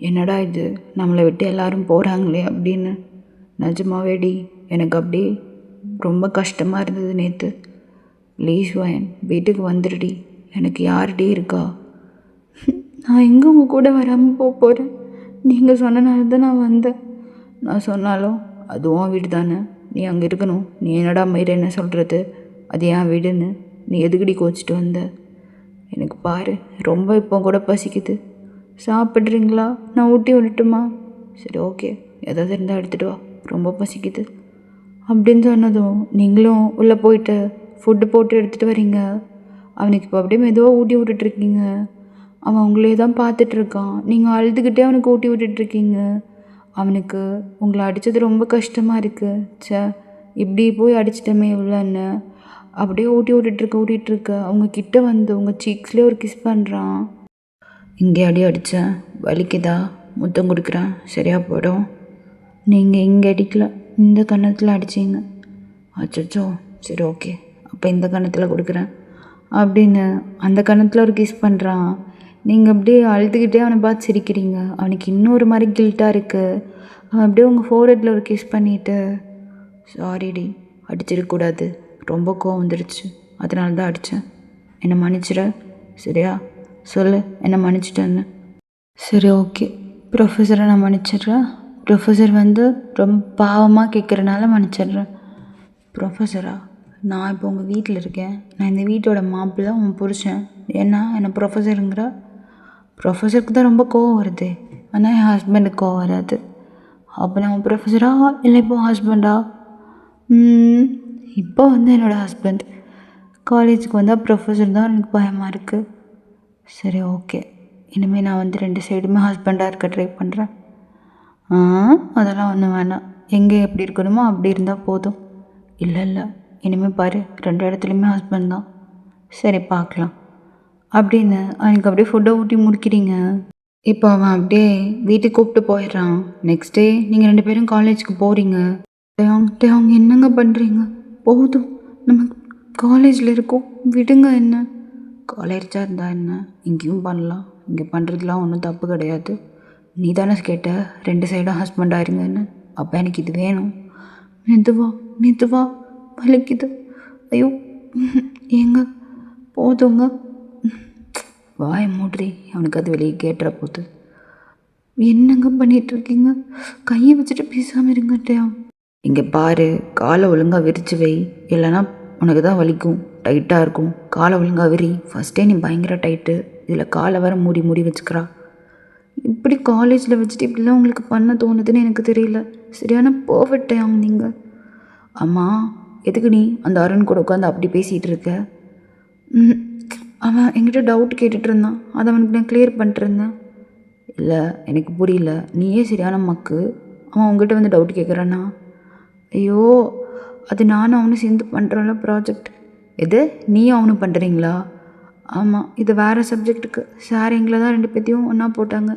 என்னடா இது, நம்மளை விட்டு எல்லாரும் போகிறாங்களே அப்படின்னு. நிஜமாவேடி எனக்கு அப்படியே ரொம்ப கஷ்டமாக இருந்தது நேற்று. ப்ளீஸ் வயன், வீட்டுக்கு வந்துடுடி. எனக்கு யார்டி இருக்கா? நான் எங்கே உங்கள் கூட வராமல் போக போகிறேன்? நீங்கள் சொன்னனால தான் நான் வந்தேன். நான் சொன்னாலும் அதுவும் வீடு தானே, நீ அங்கே இருக்கணும். நீ என்னடா மயிர என்ன சொல்கிறது? அது ஏன் வீடுன்னு நீ எதுக்கடி கோச்சிட்டு வந்த? எனக்கு பாரு, ரொம்ப இப்போ கூட பசிக்குது. சாப்பிட்றீங்களா? நான் ஊட்டி விடட்டுமா? சரி, ஓகே, ஏதாவது இருந்தால் எடுத்துகிட்டு வா, ரொம்ப பசிக்குது அப்படின்னு சொன்னதும் நீங்களும் உள்ளே போயிட்டு ஃபுட்டு போட்டு எடுத்துகிட்டு வரீங்க. அவனுக்கு இப்போ அப்படியே மெதுவாக ஊட்டி விட்டுட்ருக்கீங்க. அவன் உங்களே தான் பார்த்துட்ருக்கான். நீங்கள் அழுதுகிட்டே அவனுக்கு ஊட்டி விட்டுட்ருக்கீங்க. அவனுக்கு உங்களை அடித்தது ரொம்ப கஷ்டமாக இருக்குது. சே, இப்படி போய் அடிச்சிட்டமே இவ்வளோன்னு அப்படியே ஊட்டிகிட்ருக்க அவங்க கிட்ட வந்து உங்கள் சீக்ஸ்லேயே ஒரு கிஸ் பண்ணுறான். இங்கே அடித்தேன், வலிக்குதா? முத்தம் கொடுக்குறேன், சரியாக போயிடும். நீங்கள் இங்கே அடிக்கல, இந்த கன்னத்தில் அடிச்சிங்க. அச்சோ, சரி, ஓகே, அப்போ இந்த கன்னத்தில் கொடுக்குறேன் அப்படின்னு அந்த கன்னத்தில் ஒரு கிஸ் பண்ணுறான். நீங்கள் அப்படியே அழுதுகிட்டே அவனை பார்த்து சிரிக்கிறீங்க. அவனுக்கு இன்னொரு மாதிரி கில்ட்டாக இருக்குது. அவன் அப்படியே உங்கள் ஃபோர்ஹெட்டில் ஒரு கிஸ் பண்ணிவிட்டு, சாரிடி, அடிச்சிடக்கூடாது, ரொம்ப கோவம் வந்துடுச்சு, அதனால தான் அடித்தேன், என்னை மன்னிச்சிட, சரியா? சொல்லு, என்னை மன்னிச்சிட்டேன்னு. சரி, ஓகே, ப்ரொஃபஸரை நான் மன்னிச்சிட்றேன். ப்ரொஃபஸர் வந்து ரொம்ப பாவமாக கேட்குறனால மன்னிச்சிட்றேன். ப்ரொஃபஸரா? நான் இப்போ உங்கள் வீட்டில் இருக்கேன். நான் இந்த வீட்டோட மாப்பிள்ளை, உன் புருஷன். ஏன்னா என்னை ப்ரொஃபஸருங்கிற? ப்ரொஃபஸருக்கு தான் ரொம்ப கோவம் வருது, ஆனால் என் ஹஸ்பண்டுக்கு கோவம் வராது. அப்போ நான் உன் ப்ரொஃபஸரா இல்லை இப்போ ஹஸ்பண்டா? இப்போ வந்து என்னோடய ஹஸ்பண்ட். காலேஜுக்கு வந்தால் ப்ரொஃபஸர் தான் எனக்கு பயமாக இருக்குது. சரி, ஓகே, இனிமேல் நான் வந்து 2 சைடுமே ஹஸ்பண்டாக இருக்க ட்ரை பண்ணுறேன். அதெல்லாம் ஒன்றும் வேணாம், எங்கே எப்படி இருக்கணுமோ அப்படி இருந்தால் போதும். இல்லை, இனிமேல் பாரு, 2 இடத்துலையுமே ஹஸ்பண்ட் தான். சரி, பார்க்கலாம் அப்படின்னு அவனுக்கு அப்படியே ஃபுட்டை ஊட்டி முடிக்கிறீங்க. இப்போ அவன் அப்படியே வீட்டுக்கு கூப்பிட்டு போயிடுறான். நெக்ஸ்ட் டே நீங்கள் 2 பேரும் காலேஜுக்கு போகிறீங்க. அவங்க என்னங்க பண்ணுறீங்க? போதும், நம்ம காலேஜில் இருக்கோம், விடுங்க. என்ன காலேஜாக இருந்தால் என்ன, இங்கேயும் பண்ணலாம். இங்கே பண்ணுறதுலாம் ஒன்றும் தப்பு கிடையாது. நீ தானே கேட்ட 2 சைடும் ஹஸ்பண்டாக இருங்கன்னு. அப்போ எனக்கு இது வேணும். மெதுவா வலிக்குது. ஐயோ, ஏங்க, போதுங்க. வாய மூடுறி, அவனுக்கு அது வெளியே கேட்டுற போகுது. என்னங்க பண்ணிகிட்ருக்கீங்க? கையை வச்சுட்டு பேசாமல் இருங்கட்டையா. இங்கே பாரு, காலை ஒழுங்காக விரித்து வை, இல்லைன்னா உனக்கு தான் வலிக்கும், டைட்டாக இருக்கும். காலை ஒழுங்காக விரி. ஃபஸ்ட்டே நீ பயங்கர டைட்டு, இதில் காலை வர மூடி வச்சுக்கிறா. இப்படி காலேஜில் வச்சுட்டு இப்படிலாம் உங்களுக்கு பண்ண தோணுதுன்னு எனக்கு தெரியல. சரியான பர்ஃபெக்ட் டைம் நீங்கள். அம்மா, எதுக்கு நீ அந்த அருண் கூட உட்காந்து அப்படி பேசிகிட்டு இருக்க? அவன் என்கிட்ட டவுட் கேட்டுட்டு இருந்தான், அதை அவனுக்கு நான் கிளியர் பண்ணிட்டுருந்தேன். இல்லை எனக்கு புரியல, நீயே சரியான மக்கு. அவன் உங்ககிட்ட வந்து டவுட் கேட்குறானா? ஐயோ, அது நானும் அவனும் சேர்ந்து பண்ணுறோம்ல ப்ராஜெக்ட். எது நீயும் அவனும் பண்ணுறீங்களா? ஆமாம், இது வேறு சப்ஜெக்ட்டுக்கு. சார் எங்களை தான் 2 பேர்த்தையும் ஒன்றா போட்டாங்க.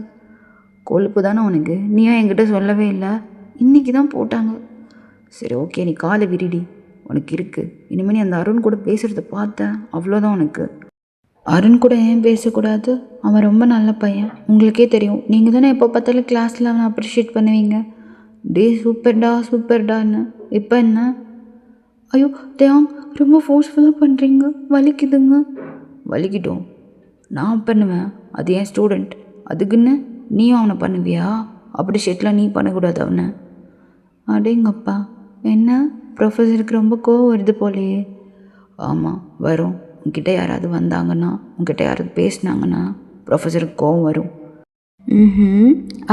கொழுப்பு தானே உனக்கு, நீயும் என்கிட்ட சொல்லவே இல்லை. இன்றைக்கி தான் போட்டாங்க. சரி ஓகே, நீ காலை விரிடி, உனக்கு இருக்குது. இனிமேல் நீ அந்த அருண் கூட பேசுகிறத பார்த்தேன், அவ்வளோதான் உனக்கு. அருண் கூட ஏன் பேசக்கூடாது? அவன் ரொம்ப நல்ல பையன், உங்களுக்கே தெரியும். நீங்கள் தானே எப்போ பார்த்தாலும் கிளாஸில் அவனை அப்ரிஷியேட் பண்ணுவீங்க. டே சூப்பர்டா சூப்பர்டான்னு. இப்போ என்ன? ஐயோ தேம், ரொம்ப ஃபோர்ஸ்ஃபுல்லாக பண்ணுறீங்க, வலிக்குதுங்க. வலிக்கிட்டோம், நான் பண்ணுவேன், அது என் ஸ்டூடெண்ட். அதுக்குன்னு நீயும் அவனை பண்ணுவியா? அப்ரிஷியேட்லாம் நீ பண்ணக்கூடாது அவனை. அடேங்கப்பா, என்ன ப்ரொஃபஸருக்கு ரொம்ப கோவம் வருது போலையே. ஆமாம் வரும். உங்ககிட்ட யாராவது வந்தாங்கன்னா, உங்ககிட்ட யாராவது பேசினாங்கன்னா ப்ரொஃபஸருக்கு கோவம் வரும்.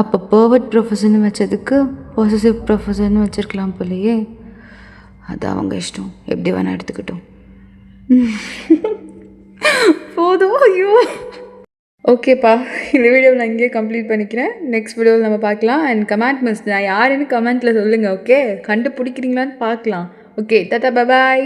அப்போ பர்வர்ட் ப்ரொஃபஸர்னு வச்சதுக்கு பொசசிவ் ப்ரொஃபஸர்னு வச்சுருக்கலாம் போலையே. அது அவங்க இஷ்டம், எப்படி வேணால் எடுத்துக்கிட்டோம். போதும். ஐயோ, ஓகேப்பா, இந்த வீடியோவில் நான் இங்கேயே கம்ப்ளீட் பண்ணிக்கிறேன். நெக்ஸ்ட் வீடியோவில் நம்ம பார்க்கலாம். அண்ட் கமெண்ட் மிஸ் நான் யாருன்னு கமெண்ட்டில் சொல்லுங்கள். ஓகே, கண்டுபிடிக்கிறீங்களான்னு பார்க்கலாம். ஓகே, டாடா, பாய்.